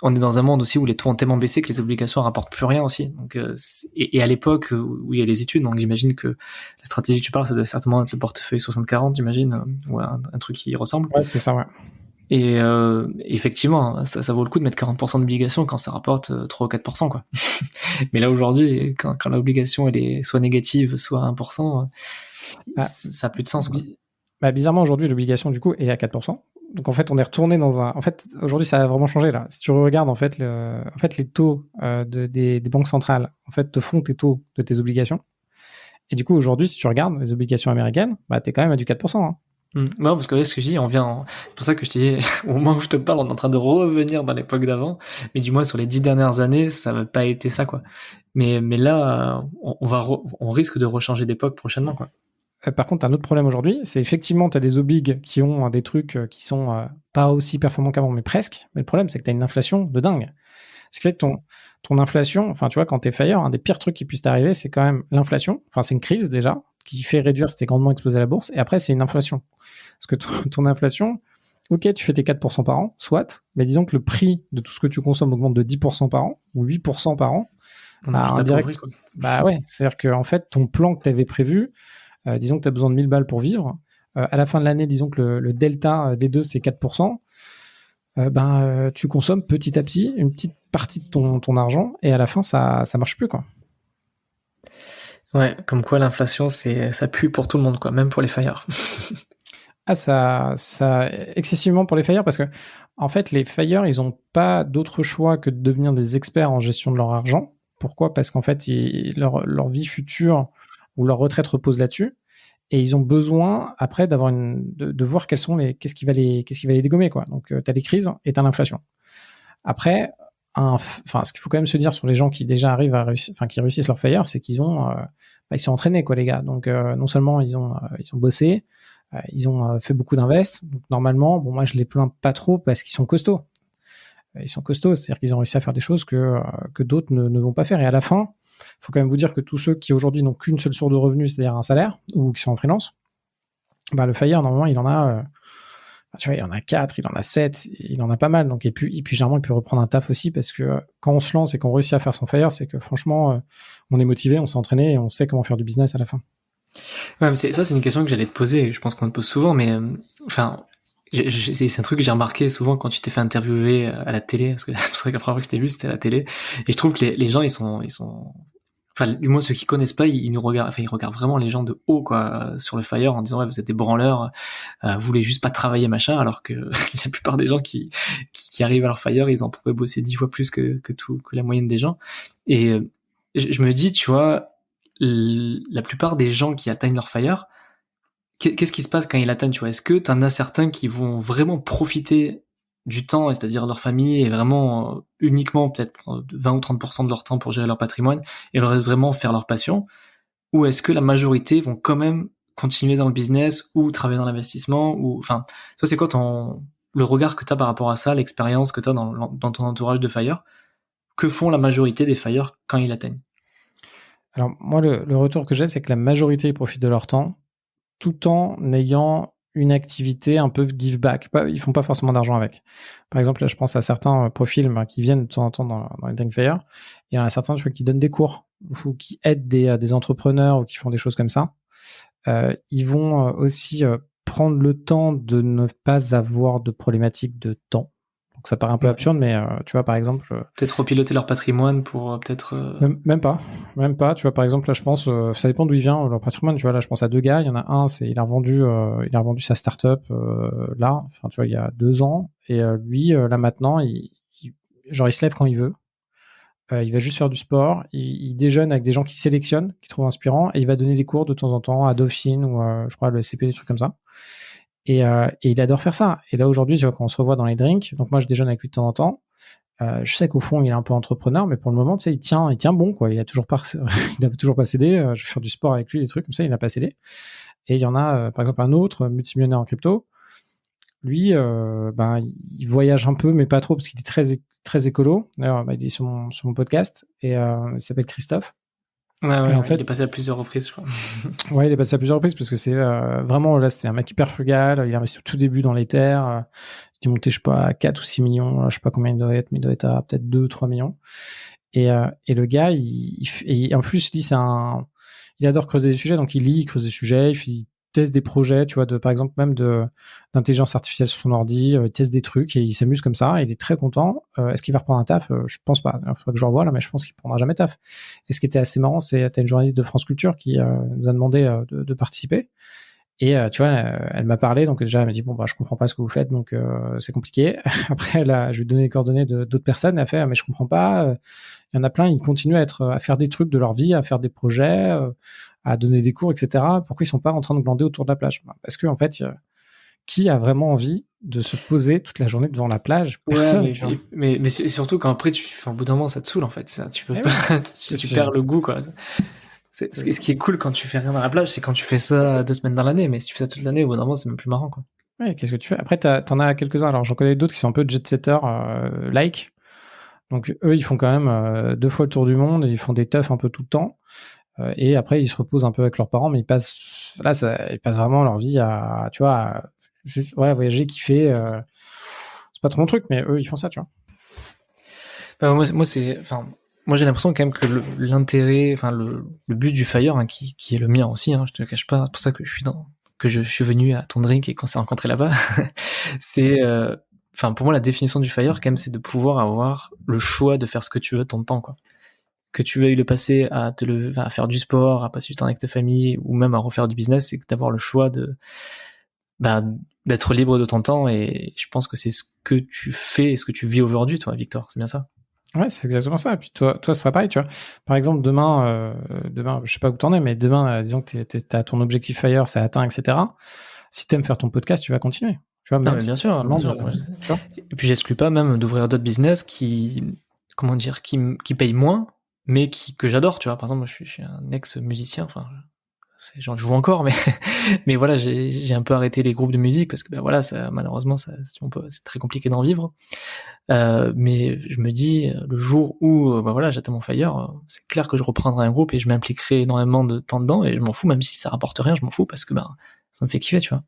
on est dans un monde aussi où les taux ont tellement baissé que les obligations rapportent plus rien aussi. Donc, et à l'époque où il y a les études, donc j'imagine que la stratégie que tu parles, ça doit certainement être le portefeuille 60-40, j'imagine, ou un truc qui ressemble. Ouais, c'est ça, ouais. Et effectivement, ça vaut le coup de mettre 40% d'obligation quand ça rapporte 3 ou 4%, quoi. Mais là, aujourd'hui, quand l'obligation elle est soit négative, soit 1%, ça a plus de sens, quoi. Bizarrement, aujourd'hui, l'obligation, du coup, est à 4%. Donc, en fait, on est retourné dans un... En fait, aujourd'hui, ça a vraiment changé, là. Si tu regardes, en fait, les taux des banques centrales, en fait, te font tes taux de tes obligations. Et du coup, aujourd'hui, si tu regardes les obligations américaines, t'es quand même à du 4%, hein. Non, parce que là, ce que je dis, c'est pour ça que je te dis, au moment où je te parle, on est en train de revenir dans l'époque d'avant, mais du moins sur les 10 dernières années, ça n'a pas été ça, quoi. Mais là, on risque de rechanger d'époque prochainement, quoi. Par contre, un autre problème aujourd'hui, c'est effectivement, tu as des obligues qui ont des trucs qui sont pas aussi performants qu'avant, mais presque. Mais le problème, c'est que tu as une inflation de dingue. Ce qui fait que ton inflation, enfin, tu vois, quand t'es FIRE, un des pires trucs qui puisse t'arriver, c'est quand même l'inflation. Enfin, c'est une crise déjà qui fait réduire si t'es grandement exposé à la bourse. Et après, c'est une inflation. Parce que ton inflation, ok, tu fais tes 4% par an, soit, mais disons que le prix de tout ce que tu consommes augmente de 10% par an ou 8% par an. Indirect, quoi. Ouais, c'est-à-dire que en fait, ton plan que tu avais prévu, disons que tu as besoin de 1000 balles pour vivre. À la fin de l'année, disons que le delta des deux, c'est 4%. Tu consommes petit à petit une petite partie de ton argent et à la fin, ça marche plus, quoi. Ouais, comme quoi l'inflation, ça pue pour tout le monde, quoi, même pour les FIRE. Ça excessivement pour les FIRE parce que en fait, les FIRE, ils ont pas d'autre choix que de devenir des experts en gestion de leur argent. Pourquoi ? Parce qu'en fait, leur vie future ou leur retraite repose là-dessus. Et ils ont besoin, après, de voir qu'est-ce qui va les dégommer, quoi. Donc, tu as les crises et tu as l'inflation. Après, ce qu'il faut quand même se dire sur les gens qui déjà arrivent qui réussissent leur FIRE, c'est qu'ils ils sont entraînés, quoi, les gars. Donc, non seulement ils ont bossé, ils ont fait beaucoup d'invest. Donc, normalement, moi, je les plains pas trop parce qu'ils sont costauds. Ils sont costauds, c'est-à-dire qu'ils ont réussi à faire des choses que d'autres ne vont pas faire. Et à la fin, il faut quand même vous dire que tous ceux qui aujourd'hui n'ont qu'une seule source de revenus, c'est-à-dire un salaire, ou qui sont en freelance, le FIRE, normalement, il en a, il en a 4, il en a 7, il en a pas mal. Donc, et puis généralement, il peut reprendre un taf aussi parce que quand on se lance et qu'on réussit à faire son FIRE, c'est que franchement, on est motivé, on s'est entraîné et on sait comment faire du business à la fin. Ouais, mais c'est une question que j'allais te poser. Je pense qu'on te pose souvent, mais c'est un truc que j'ai remarqué souvent quand tu t'es fait interviewer à la télé, parce que c'est vrai que la première fois que je t'ai vu, c'était à la télé. Et je trouve que les gens, ils sont, enfin, du moins ceux qui connaissent pas, ils nous regardent, enfin, ils regardent vraiment les gens de haut, quoi, sur le FIRE en disant, ouais, vous êtes des branleurs, vous voulez juste pas travailler, machin, alors que la plupart des gens qui arrivent à leur FIRE, ils ont pourrait bosser 10 fois plus que la moyenne des gens. Et je me dis, tu vois, la plupart des gens qui atteignent leur FIRE, qu'est-ce qui se passe quand ils l'atteignent, tu vois? Est-ce que t'en as certains qui vont vraiment profiter du temps, c'est-à-dire leur famille, et vraiment uniquement peut-être 20 ou 30% de leur temps pour gérer leur patrimoine, et le reste vraiment faire leur passion? Ou est-ce que la majorité vont quand même continuer dans le business ou travailler dans l'investissement? Ou, enfin, ça c'est quoi le regard que t'as par rapport à ça, l'expérience que t'as dans ton entourage de FIRE? Que font la majorité des FIRE quand ils l'atteignent? Alors moi, le retour que j'ai, c'est que la majorité profite de leur temps tout en ayant une activité un peu give back. Ils font pas forcément d'argent avec. Par exemple, là, je pense à certains profils qui viennent de temps en temps dans les Drink Fire. Il y en a certains, tu vois, qui donnent des cours ou qui aident des entrepreneurs ou qui font des choses comme ça. Ils vont aussi prendre le temps de ne pas avoir de problématique de temps. Donc ça paraît un peu absurde, mais tu vois, par exemple... peut-être repiloter leur patrimoine pour peut-être... Même pas. Tu vois, par exemple, là, je pense, ça dépend d'où il vient, leur patrimoine. Tu vois, là, je pense à 2 gars. Il y en a un, il a revendu sa start-up là, enfin, tu vois, il y a 2 ans. Et lui, là, maintenant, genre, il se lève quand il veut. Il va juste faire du sport. Il déjeune avec des gens qu'il sélectionne, qu'il trouve inspirants, et il va donner des cours de temps en temps à Dauphine ou je crois à l'ESCP, des trucs comme ça. Et il adore faire ça. Et là, aujourd'hui, tu vois, quand on se revoit dans les drinks, donc moi, je déjeune avec lui de temps en temps. Je sais qu'au fond, il est un peu entrepreneur, mais pour le moment, tu sais, il tient bon, quoi. Il a toujours pas cédé. Je vais faire du sport avec lui, des trucs comme ça, il n'a pas cédé. Et il y en a, par exemple, un autre multimillionnaire en crypto. Lui, il voyage un peu, mais pas trop, parce qu'il est très écolo. D'ailleurs, il est sur mon podcast, et il s'appelle Christophe. Ouais, en fait, il est passé à plusieurs reprises, je crois. Ouais, il est passé à plusieurs reprises parce que c'est vraiment, là, c'était un mec hyper frugal. Il a investi au tout début dans les terres. Il est monté, je sais pas, à 4 ou 6 millions. Je sais pas combien il doit être, mais il doit être à peut-être 2, 3 millions. Et le gars, et en plus, lui, il adore creuser des sujets. Donc, il lit, il creuse des sujets, il teste des projets, tu vois, par exemple, même d'intelligence artificielle sur son ordi, il teste des trucs et il s'amuse comme ça. Il est très content. Est-ce qu'il va reprendre un taf? Je pense pas. Il faudrait que je le revoie là, mais je pense qu'il prendra jamais taf. Et ce qui était assez marrant, t'as une journaliste de France Culture qui nous a demandé de participer. Et tu vois, elle m'a parlé, donc déjà elle m'a dit bon bah je comprends pas ce que vous faites, donc c'est compliqué. Après je lui ai donné les coordonnées d'autres personnes, elle a fait mais je comprends pas. Il y en a plein, ils continuent à faire des trucs de leur vie, à faire des projets, à donner des cours, etc. Pourquoi ils sont pas en train de glander autour de la plage? Parce que en fait, qui a vraiment envie de se poser toute la journée devant la plage? Personne. Ouais, mais surtout quand après au bout d'un moment ça te saoule en fait. Ça, tu peux pas, tu perds le goût quoi. Ce qui est cool quand tu fais rien dans la plage, c'est quand tu fais ça 2 semaines dans l'année, mais si tu fais ça toute l'année, au bout d'un moment, c'est même plus marrant, quoi. Ouais, qu'est-ce que tu fais? Après, t'en as quelques-uns. Alors, j'en connais d'autres qui sont un peu jet-setters, like. Donc, eux, ils font quand même 2 fois le tour du monde et ils font des teufs un peu tout le temps. Et après, ils se reposent un peu avec leurs parents, mais ils passent vraiment leur vie à, tu vois, juste, ouais, voyager, kiffer. C'est pas trop mon truc, mais eux, ils font ça, tu vois. Bah, moi, j'ai l'impression quand même que l'intérêt, enfin, le but du Fire, hein, qui est le mien aussi, hein, je te le cache pas, c'est pour ça que je suis venu à ton drink et qu'on s'est rencontrés là-bas, c'est, pour moi, la définition du Fire, quand même, c'est de pouvoir avoir le choix de faire ce que tu veux de ton temps, quoi. Que tu veuilles le passer à faire du sport, à passer du temps avec ta famille, ou même à refaire du business, c'est d'avoir le choix d'être libre de ton temps, et je pense que c'est ce que tu fais et ce que tu vis aujourd'hui, toi, Victor, c'est bien ça? Ouais, c'est exactement ça. Et puis toi, ce sera pareil, tu vois. Par exemple, demain, je sais pas où t'en es, mais demain, disons que t'as ton objectif Fire, c'est atteint, etc. Si t'aimes faire ton podcast, tu vas continuer. Tu vois, non, mais bien sûr. Tu vois. Et puis j'exclus pas même d'ouvrir d'autres business qui payent moins, mais que j'adore, tu vois. Par exemple, moi, je suis un ex-musicien, je joue encore, mais voilà, j'ai un peu arrêté les groupes de musique parce que voilà, malheureusement, c'est très compliqué d'en vivre. Mais je me dis, le jour où voilà, j'atteins mon Fire, c'est clair que je reprendrai un groupe et je m'impliquerai énormément de temps dedans, et je m'en fous, même si ça rapporte rien, je m'en fous parce que ça me fait kiffer, tu vois.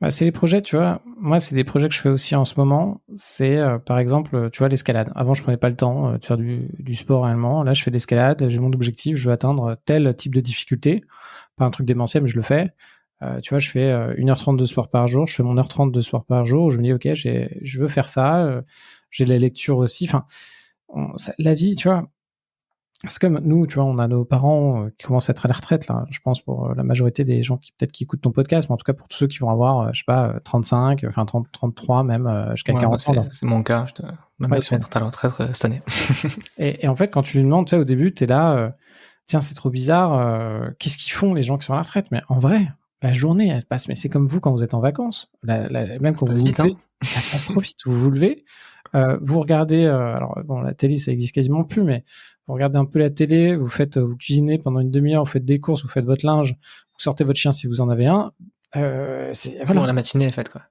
Bah, c'est les projets, tu vois. Moi, c'est des projets que je fais aussi en ce moment. C'est par exemple, tu vois, l'escalade. Avant, je prenais pas le temps de faire du sport réellement. Là, je fais de l'escalade. J'ai mon objectif. Je veux atteindre tel type de difficulté. Pas un truc démentiel, mais je le fais. Tu vois, je fais 1h30 de sport par jour. Je fais mon 1h30 de sport par jour. Je me dis, ok, je veux faire ça. J'ai de la lecture aussi. Enfin, la vie, tu vois. C'est comme nous, tu vois, on a nos parents qui commencent à être à la retraite, là. Je pense pour la majorité des gens qui écoutent ton podcast, mais en tout cas pour tous ceux qui vont avoir, je sais pas, 35, 30, 33 même, jusqu'à 40 ans. C'est mon cas. Ma mère se mettre à la retraite cette année. et en fait, quand tu lui demandes, tu sais, au début, t'es là, tiens, c'est trop bizarre, qu'est-ce qu'ils font les gens qui sont à la retraite? Mais en vrai, la journée, elle passe, mais c'est comme vous quand vous êtes en vacances. Même quand vous vous levez, ça passe trop vite. Vous vous levez, vous regardez, alors bon, la télé, ça existe quasiment plus, mais vous regardez un peu la télé, vous cuisinez pendant une demi-heure, vous faites des courses, vous faites votre linge, vous sortez votre chien si vous en avez un. Voilà. La matinée est faite, quoi.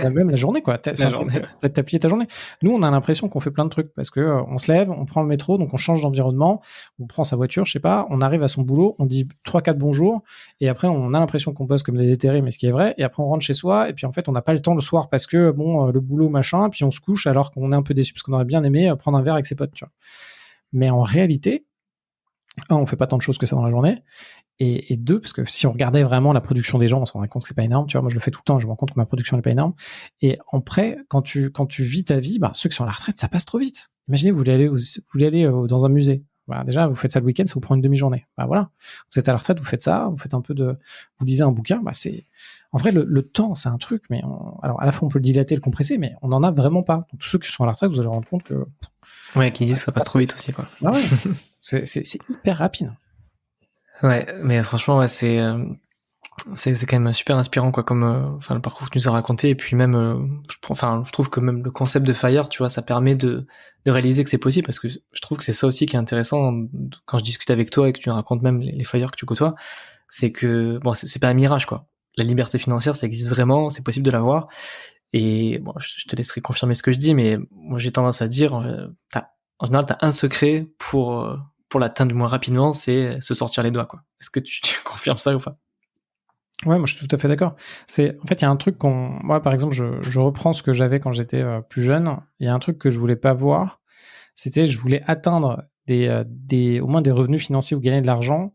Même la journée, quoi. La journée, ouais. T'as plié ta journée. Nous, on a l'impression qu'on fait plein de trucs parce que on se lève, on prend le métro, donc on change d'environnement, on prend sa voiture, je sais pas, on arrive à son boulot, on dit 3-4 bonjours, et après on a l'impression qu'on bosse comme des déterrés, mais ce qui est vrai, et après on rentre chez soi, et puis en fait on n'a pas le temps le soir parce que le boulot machin, puis on se couche alors qu'on est un peu déçu parce qu'on aurait bien aimé prendre un verre avec ses potes, tu vois. Mais en réalité, on fait pas tant de choses que ça dans la journée. Et deux, parce que si on regardait vraiment la production des gens, on se rendrait compte que c'est pas énorme. Tu vois, moi je le fais tout le temps, je me rends compte que ma production n'est pas énorme. Et après, quand tu vis ta vie, ceux qui sont à la retraite, ça passe trop vite. Imaginez, vous voulez aller dans un musée. Déjà, vous faites ça le week-end, ça vous prend une demi-journée. Voilà, vous êtes à la retraite, vous faites ça, vous faites un peu vous lisez un bouquin. C'est en vrai le temps, c'est un truc, mais alors à la fois on peut le dilater, le compresser, mais on en a vraiment pas. Donc, tous ceux qui sont à la retraite, vous allez vous rendre compte que qui disent que ça passe trop vite aussi, quoi. Ouais. c'est hyper rapide. Ouais, mais franchement, ouais, c'est quand même super inspirant, quoi, comme le parcours que tu nous as raconté. Et puis même je trouve que même le concept de Fire, tu vois, ça permet de réaliser que c'est possible, parce que je trouve que c'est ça aussi qui est intéressant quand je discute avec toi et que tu me racontes même les Fire que tu côtoies, c'est que c'est pas un mirage, quoi. La liberté financière, ça existe vraiment, c'est possible de l'avoir. Et je te laisserai confirmer ce que je dis, mais moi j'ai tendance à dire, en général t'as un secret pour l'atteindre du moins rapidement, c'est se sortir les doigts, quoi. Est-ce que tu confirmes ça ou pas? Ouais, moi je suis tout à fait d'accord. En fait, il y a un truc moi par exemple, je reprends ce que j'avais quand j'étais plus jeune. Il y a un truc que je voulais pas voir, je voulais atteindre au moins des revenus financiers ou gagner de l'argent,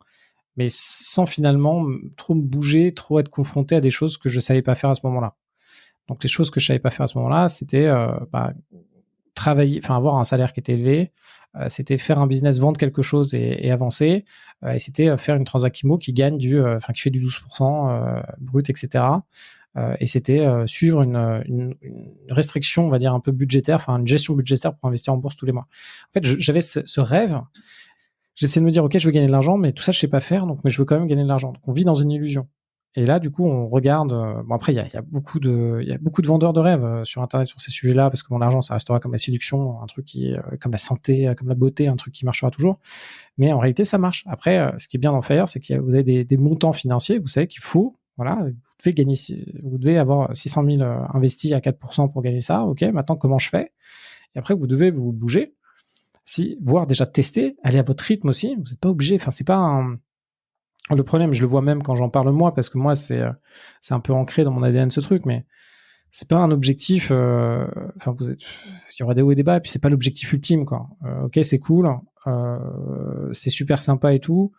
mais sans finalement trop me bouger, trop être confronté à des choses que je savais pas faire à ce moment-là. Donc les choses que je savais pas faire à ce moment-là, c'était travailler, avoir un salaire qui était élevé, c'était faire un business, vendre quelque chose et avancer, et c'était faire une transaction qui gagne qui fait du 12% brut, etc. Et c'était suivre une restriction, on va dire un peu budgétaire, une gestion budgétaire pour investir en bourse tous les mois. En fait, j'avais ce rêve. J'essaie de me dire, ok, je veux gagner de l'argent, mais tout ça, je sais pas faire, mais je veux quand même gagner de l'argent. Donc, on vit dans une illusion. Et là, du coup, on regarde. Après, il y a beaucoup de vendeurs de rêves sur Internet sur ces sujets-là, parce que l'argent, ça restera comme la séduction, un truc qui, comme la santé, comme la beauté, un truc qui marchera toujours. Mais en réalité, ça marche. Après, ce qui est bien dans Fire, c'est que vous avez des montants financiers. Vous savez qu'il faut, vous devez avoir 600 000 investis à 4% pour gagner ça. Ok, maintenant, comment je fais? Et après, vous devez vous bouger. Voire déjà tester, aller à votre rythme aussi. Vous n'êtes pas obligé. C'est pas le problème. Je le vois même quand j'en parle moi, parce que moi c'est un peu ancré dans mon ADN ce truc, mais c'est pas un objectif. Il y aura des hauts et des bas, et puis c'est pas l'objectif ultime, quoi. Ok, c'est cool, c'est super sympa et tout.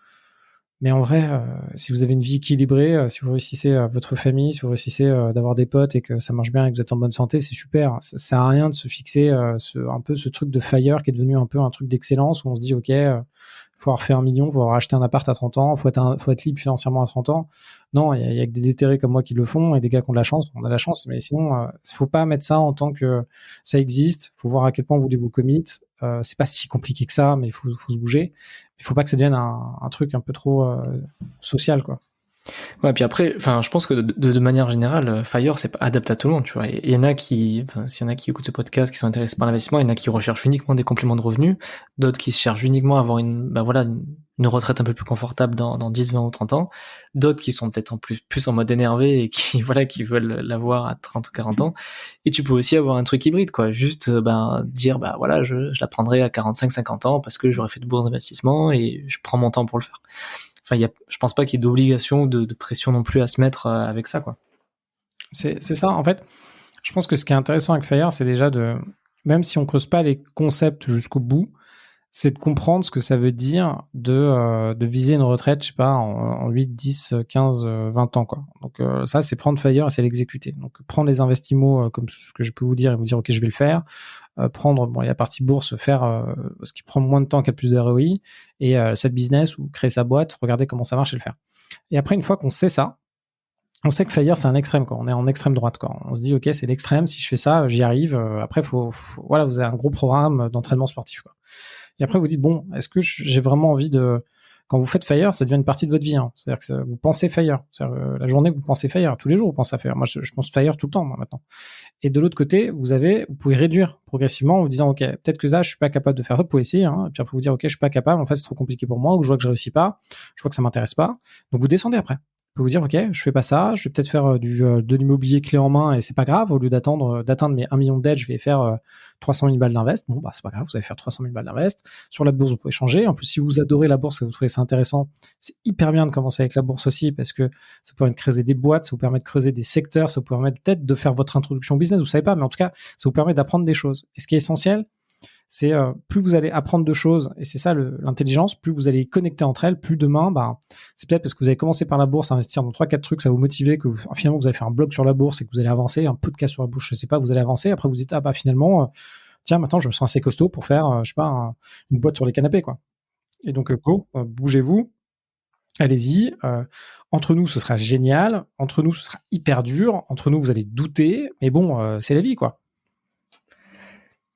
Mais en vrai, si vous avez une vie équilibrée, si vous réussissez votre famille, si vous réussissez d'avoir des potes et que ça marche bien et que vous êtes en bonne santé, c'est super. Ça sert à rien de se fixer un peu ce truc de Fire qui est devenu un peu un truc d'excellence où on se dit, ok, faut avoir fait 1 million, faut avoir acheté un appart à 30 ans, faut être libre financièrement à 30 ans. Non, il y a que des déterrés comme moi qui le font et des gars qui ont de la chance. On a de la chance, mais sinon, faut pas mettre ça en tant que ça existe. Faut voir à quel point vous voulez vous commit. C'est pas si compliqué que ça, mais il faut se bouger. Il faut pas que ça devienne un truc un peu trop social, quoi. Ouais, puis après, je pense que de manière générale, Fire, c'est pas adapté à tout le monde, tu vois. Il y en a s'il y en a qui écoutent ce podcast, qui sont intéressés par l'investissement, il y en a qui recherchent uniquement des compléments de revenus, d'autres qui cherchent uniquement à avoir une retraite un peu plus confortable dans 10, 20 ou 30 ans, d'autres qui sont peut-être plus en mode énervé et qui veulent l'avoir à 30 ou 40 ans. Et tu peux aussi avoir un truc hybride, quoi. Juste, dire, je la prendrai à 45, 50 ans parce que j'aurais fait de bons investissements et je prends mon temps pour le faire. Je pense pas qu'il y ait d'obligation ou de pression non plus à se mettre avec ça, quoi. C'est ça, en fait. Je pense que ce qui est intéressant avec Fire, c'est déjà même si on creuse pas les concepts jusqu'au bout, c'est de comprendre ce que ça veut dire de viser une retraite, je sais pas, en 8, 10, 15, 20 ans, quoi. Donc ça, c'est prendre Fire et c'est l'exécuter. Donc prendre les investissements comme ce que je peux vous dire et vous dire, ok, je vais le faire. Prendre la partie bourse, faire ce qui prend moins de temps, qui a plus de ROI, et cette business ou créer sa boîte, regarder comment ça marche et le faire. Et après, une fois qu'on sait ça, on sait que Fire, c'est un extrême, quoi. On est en extrême droite, quoi. On se dit, ok, c'est l'extrême. Si je fais ça, j'y arrive. Après, vous avez un gros programme d'entraînement sportif, quoi. Et après, vous dites, bon, est-ce que j'ai vraiment envie quand vous faites Fire, ça devient une partie de votre vie, hein. C'est-à-dire que vous pensez Fire. C'est-à-dire, la journée que vous pensez Fire, tous les jours, vous pensez à Fire. Moi, je pense Fire tout le temps, moi, maintenant. Et de l'autre côté, vous pouvez réduire progressivement en vous disant, ok, peut-être que ça, je suis pas capable de faire ça. Vous pouvez essayer, hein. Et puis après, vous dire, ok, je suis pas capable. En fait, c'est trop compliqué pour moi, ou je vois que je réussis pas. Je vois que ça m'intéresse pas. Donc, vous descendez après. peut vous dire, ok, je fais pas ça, je vais peut-être faire de l'immobilier clé en main et c'est pas grave. Au lieu d'atteindre mes 1 million de dettes, je vais faire 300 000 balles d'invest. Bon, bah, c'est pas grave, vous allez faire 300 000 balles d'invest. Sur la bourse, vous pouvez changer. En plus, si vous adorez la bourse et que vous trouvez ça intéressant, c'est hyper bien de commencer avec la bourse aussi parce que ça vous permet de creuser des boîtes, ça vous permet de creuser des secteurs, ça vous permet peut-être de faire votre introduction au business, vous savez pas, mais en tout cas, ça vous permet d'apprendre des choses. Et ce qui est essentiel, c'est plus vous allez apprendre de choses, et c'est ça l'intelligence, plus vous allez connecter entre elles, plus demain, bah, c'est peut-être parce que vous avez commencé par la bourse à investir dans 3-4 trucs, ça vous motive, que finalement vous allez faire un blog sur la bourse et que vous allez avancer, un podcast sur la bourse, je sais pas, vous allez avancer, après vous dites, ah bah finalement, tiens, maintenant je me sens assez costaud pour faire, je sais pas, une boîte sur les canapés, quoi. Et donc, bougez-vous, allez-y, entre nous ce sera génial, entre nous ce sera hyper dur, entre nous vous allez douter, mais bon, c'est la vie, quoi.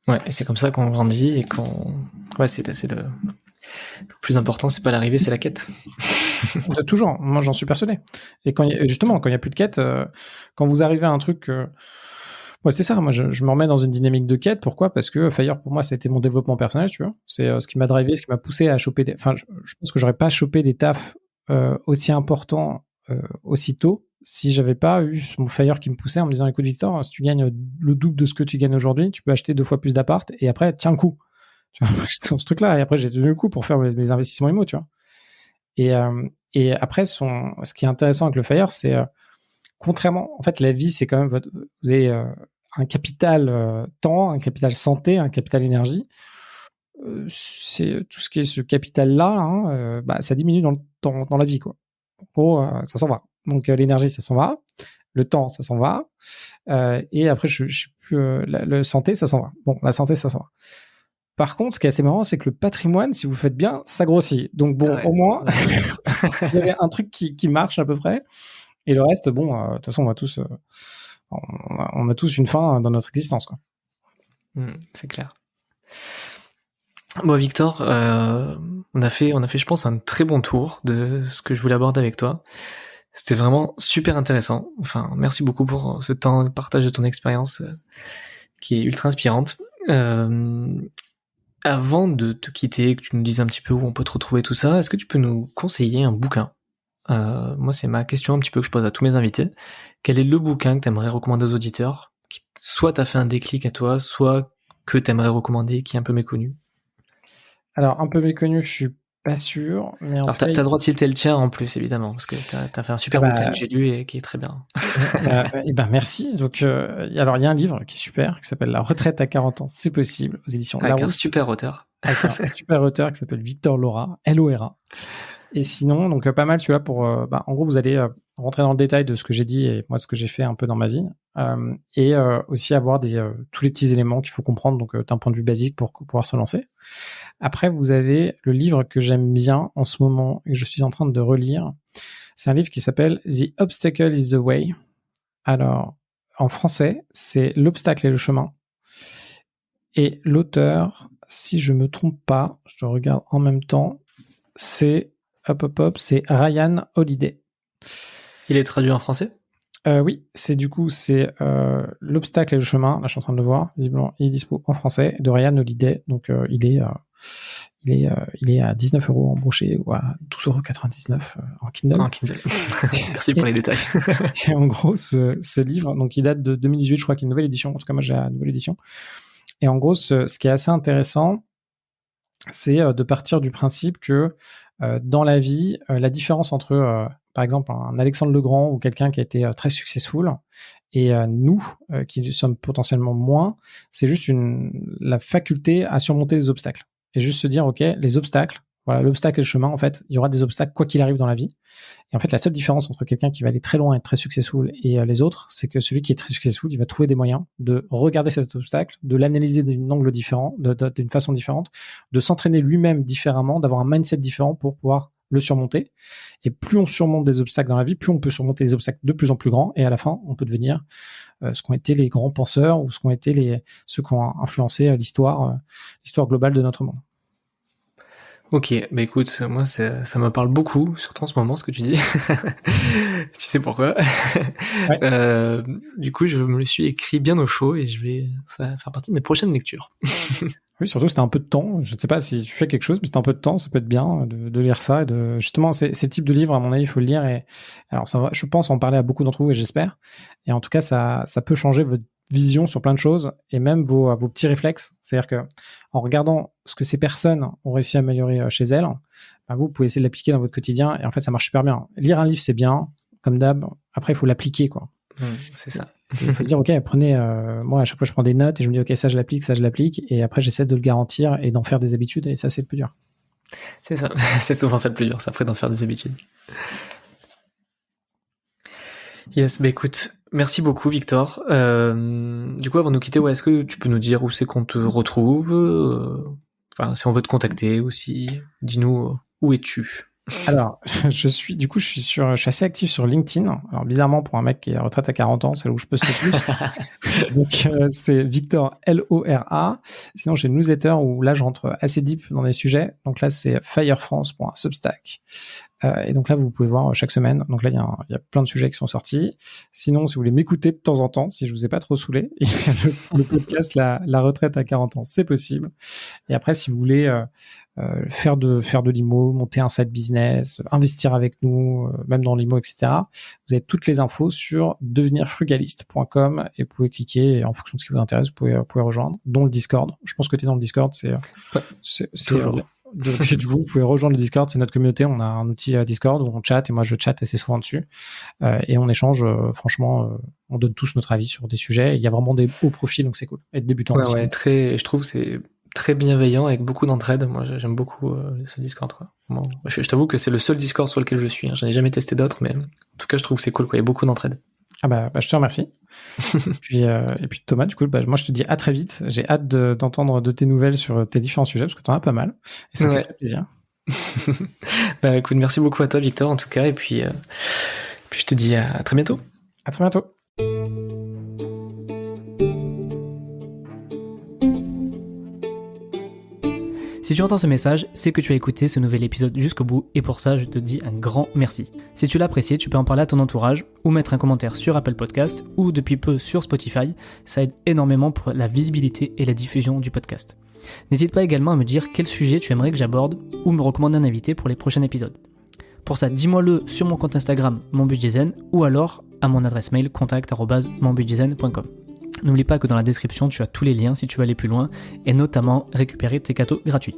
Ouais, et c'est comme ça qu'on grandit et ouais, c'est le plus important, c'est pas l'arrivée, c'est la quête. Toujours, moi j'en suis persuadé. Et quand il y a plus de quête, quand vous arrivez à un truc, ouais, c'est ça. Moi, je me remets dans une dynamique de quête. Pourquoi ? Parce que Fire pour moi, ça a été mon développement personnel, tu vois. C'est ce qui m'a drivé, ce qui m'a poussé à choper Enfin, je pense que j'aurais pas chopé des tafs aussi importants aussitôt si j'avais pas eu mon Fire qui me poussait en me disant, écoute Victor, si tu gagnes le double de ce que tu gagnes aujourd'hui, tu peux acheter 2 fois plus d'appart et après tiens le coup. Tu vois, j'étais dans ce truc-là et après j'ai tenu le coup pour faire mes investissements immo, tu vois. Et après, ce qui est intéressant avec le Fire, c'est contrairement, en fait, la vie, c'est quand même vous avez un capital temps, un capital santé, un capital énergie. C'est tout ce qui est ce capital-là, hein, bah, ça diminue dans la vie, quoi. En gros, ça s'en va. Donc l'énergie, ça s'en va. Le temps, ça s'en va. Et après, je sais plus, le santé, ça s'en va. Bon, la santé, ça s'en va. Par contre, ce qui est assez marrant, c'est que le patrimoine, si vous faites bien, ça grossit. Donc bon, ouais, au moins, vous avez un truc qui marche à peu près. Et le reste, bon, de toute façon, on a tous une fin dans notre existence, quoi. C'est clair. Bon, Victor, on a fait, je pense, un très bon tour de ce que je voulais aborder avec toi. C'était vraiment super intéressant. Enfin, merci beaucoup pour ce temps de partage de ton expérience qui est ultra inspirante. Avant de te quitter, que tu nous dises un petit peu où on peut te retrouver tout ça, est-ce que tu peux nous conseiller un bouquin ? Moi, c'est ma question un petit peu que je pose à tous mes invités. Quel est le bouquin que tu aimerais recommander aux auditeurs, qui soit t'a fait un déclic à toi, soit que tu aimerais recommander, qui est un peu méconnu ? Alors, un peu méconnu, je suis pas sûr, mais alors, t'as le droit de citer le tien en plus, évidemment, parce que t'as fait un super bouquin que j'ai lu et qui est très bien. Et ben merci. Donc, alors, il y a un livre qui est super, qui s'appelle La retraite à 40 ans, c'est possible, aux éditions Larousse. Avec un super auteur qui s'appelle Victor Lora, L-O-R-A. Et sinon, donc pas mal celui-là pour, en gros, vous allez rentrer dans le détail de ce que j'ai dit et moi ce que j'ai fait un peu dans ma vie, et aussi avoir tous les petits éléments qu'il faut comprendre, donc d'un point de vue basique pour pouvoir se lancer. Après, vous avez le livre que j'aime bien en ce moment et que je suis en train de relire. C'est un livre qui s'appelle The Obstacle is the Way. Alors, en français, c'est L'obstacle est le chemin. Et l'auteur, si je me trompe pas, je le regarde en même temps, c'est c'est Ryan Holiday. Il est traduit en français ? Oui, c'est L'obstacle et le chemin. Là, je suis en train de le voir. Visiblement, il est dispo en français de Ryan Holiday. Donc, il est à 19 € en brochet ou à 12,99 € en Kindle. En Kindle. Merci pour les détails. Et en gros, ce livre, donc il date de 2018, je crois qu'il y a une nouvelle édition. En tout cas, moi, j'ai la nouvelle édition. Et en gros, ce qui est assez intéressant, c'est de partir du principe que dans la vie, la différence entre, par exemple, un Alexandre le Grand ou quelqu'un qui a été très successful et nous, qui sommes potentiellement moins, c'est juste la faculté à surmonter les obstacles. Et juste se dire, OK, les obstacles, voilà, l'obstacle et le chemin, en fait, il y aura des obstacles quoi qu'il arrive dans la vie. Et en fait, la seule différence entre quelqu'un qui va aller très loin et être très successful et les autres, c'est que celui qui est très successful, il va trouver des moyens de regarder cet obstacle, de l'analyser d'un angle différent, d'une façon différente, de s'entraîner lui-même différemment, d'avoir un mindset différent pour pouvoir le surmonter. Et plus on surmonte des obstacles dans la vie, plus on peut surmonter des obstacles de plus en plus grands. Et à la fin, on peut devenir ce qu'ont été les grands penseurs ou ce qu'ont été ceux qui ont influencé l'histoire globale de notre monde. Ok, bah écoute, moi ça me parle beaucoup, surtout en ce moment, ce que tu dis. Tu sais pourquoi? Ouais. Du coup, je me le suis écrit bien au chaud et ça va faire partie de mes prochaines lectures. Oui, surtout c'était un peu de temps. Je ne sais pas si tu fais quelque chose, mais c'était un peu de temps, ça peut être bien de lire ça. Justement, c'est le type de livre, à mon avis, il faut le lire. Et alors, ça va, je pense en parler à beaucoup d'entre vous, et j'espère. Et en tout cas, ça peut changer votre vision sur plein de choses et même vos petits réflexes. C'est-à-dire que en regardant ce que ces personnes ont réussi à améliorer chez elles, bah, vous pouvez essayer de l'appliquer dans votre quotidien. Et en fait, ça marche super bien. Lire un livre, c'est bien, comme d'hab. Après, il faut l'appliquer, quoi. C'est ça. Il faut se dire, ok, prenez, moi à chaque fois je prends des notes et je me dis, ok, ça je l'applique, et après j'essaie de le garantir et d'en faire des habitudes, et ça c'est le plus dur. C'est ça. C'est souvent ça le plus dur, ça après d'en faire des habitudes. Yes, bah écoute, merci beaucoup Victor. Du coup, avant de nous quitter, est-ce que tu peux nous dire où c'est qu'on te retrouve, enfin, si on veut te contacter aussi, dis-nous où es-tu? Alors, je suis assez actif sur LinkedIn. Alors, bizarrement, pour un mec qui est à retraite à 40 ans, c'est là où je poste le plus. Donc, c'est Victor Lora. Sinon, j'ai une newsletter où là, je rentre assez deep dans les sujets. Donc là, c'est firefrance.substack. Et donc là, vous pouvez voir chaque semaine. Donc là, il y a plein de sujets qui sont sortis. Sinon, si vous voulez m'écouter de temps en temps, si je vous ai pas trop saoulé, le podcast la retraite à 40 ans, c'est possible. Et après, si vous voulez faire de l'IMO, monter un side business, investir avec nous, même dans l'IMO, etc., vous avez toutes les infos sur devenirfrugaliste.com, et vous pouvez cliquer, et en fonction de ce qui vous intéresse, vous pouvez rejoindre, dont le Discord. Je pense que tu es dans le Discord, c'est toujours. Donc, du coup, vous pouvez rejoindre le Discord, c'est notre communauté. On a un outil Discord où on chatte, et moi je chatte assez souvent dessus, et on échange. Franchement, on donne tous notre avis sur des sujets. Il y a vraiment des hauts profils, donc c'est cool. Être débutant aussi. Ouais, je trouve que c'est très bienveillant avec beaucoup d'entraide. Moi, j'aime beaucoup ce Discord, quoi. Bon, je t'avoue que c'est le seul Discord sur lequel je suis. J'en ai jamais testé d'autres, mais en tout cas, je trouve que c'est cool, quoi. Il y a beaucoup d'entraide. Ah bah, je te remercie. Et puis Thomas, du coup, moi je te dis à très vite. J'ai hâte d'entendre de tes nouvelles sur tes différents sujets, parce que t'en as pas mal, et ça me fait très plaisir. Bah écoute, merci beaucoup à toi Victor en tout cas, et puis je te dis à très bientôt. À très bientôt. Si tu entends ce message, c'est que tu as écouté ce nouvel épisode jusqu'au bout, et pour ça, je te dis un grand merci. Si tu l'as apprécié, tu peux en parler à ton entourage, ou mettre un commentaire sur Apple Podcast, ou depuis peu sur Spotify. Ça aide énormément pour la visibilité et la diffusion du podcast. N'hésite pas également à me dire quel sujet tu aimerais que j'aborde, ou me recommander un invité pour les prochains épisodes. Pour ça, dis-moi-le sur mon compte Instagram, monbudgetzen, ou alors à mon adresse mail contact@monbudgetzen.com. N'oublie pas que dans la description, tu as tous les liens si tu veux aller plus loin, et notamment récupérer tes cadeaux gratuits.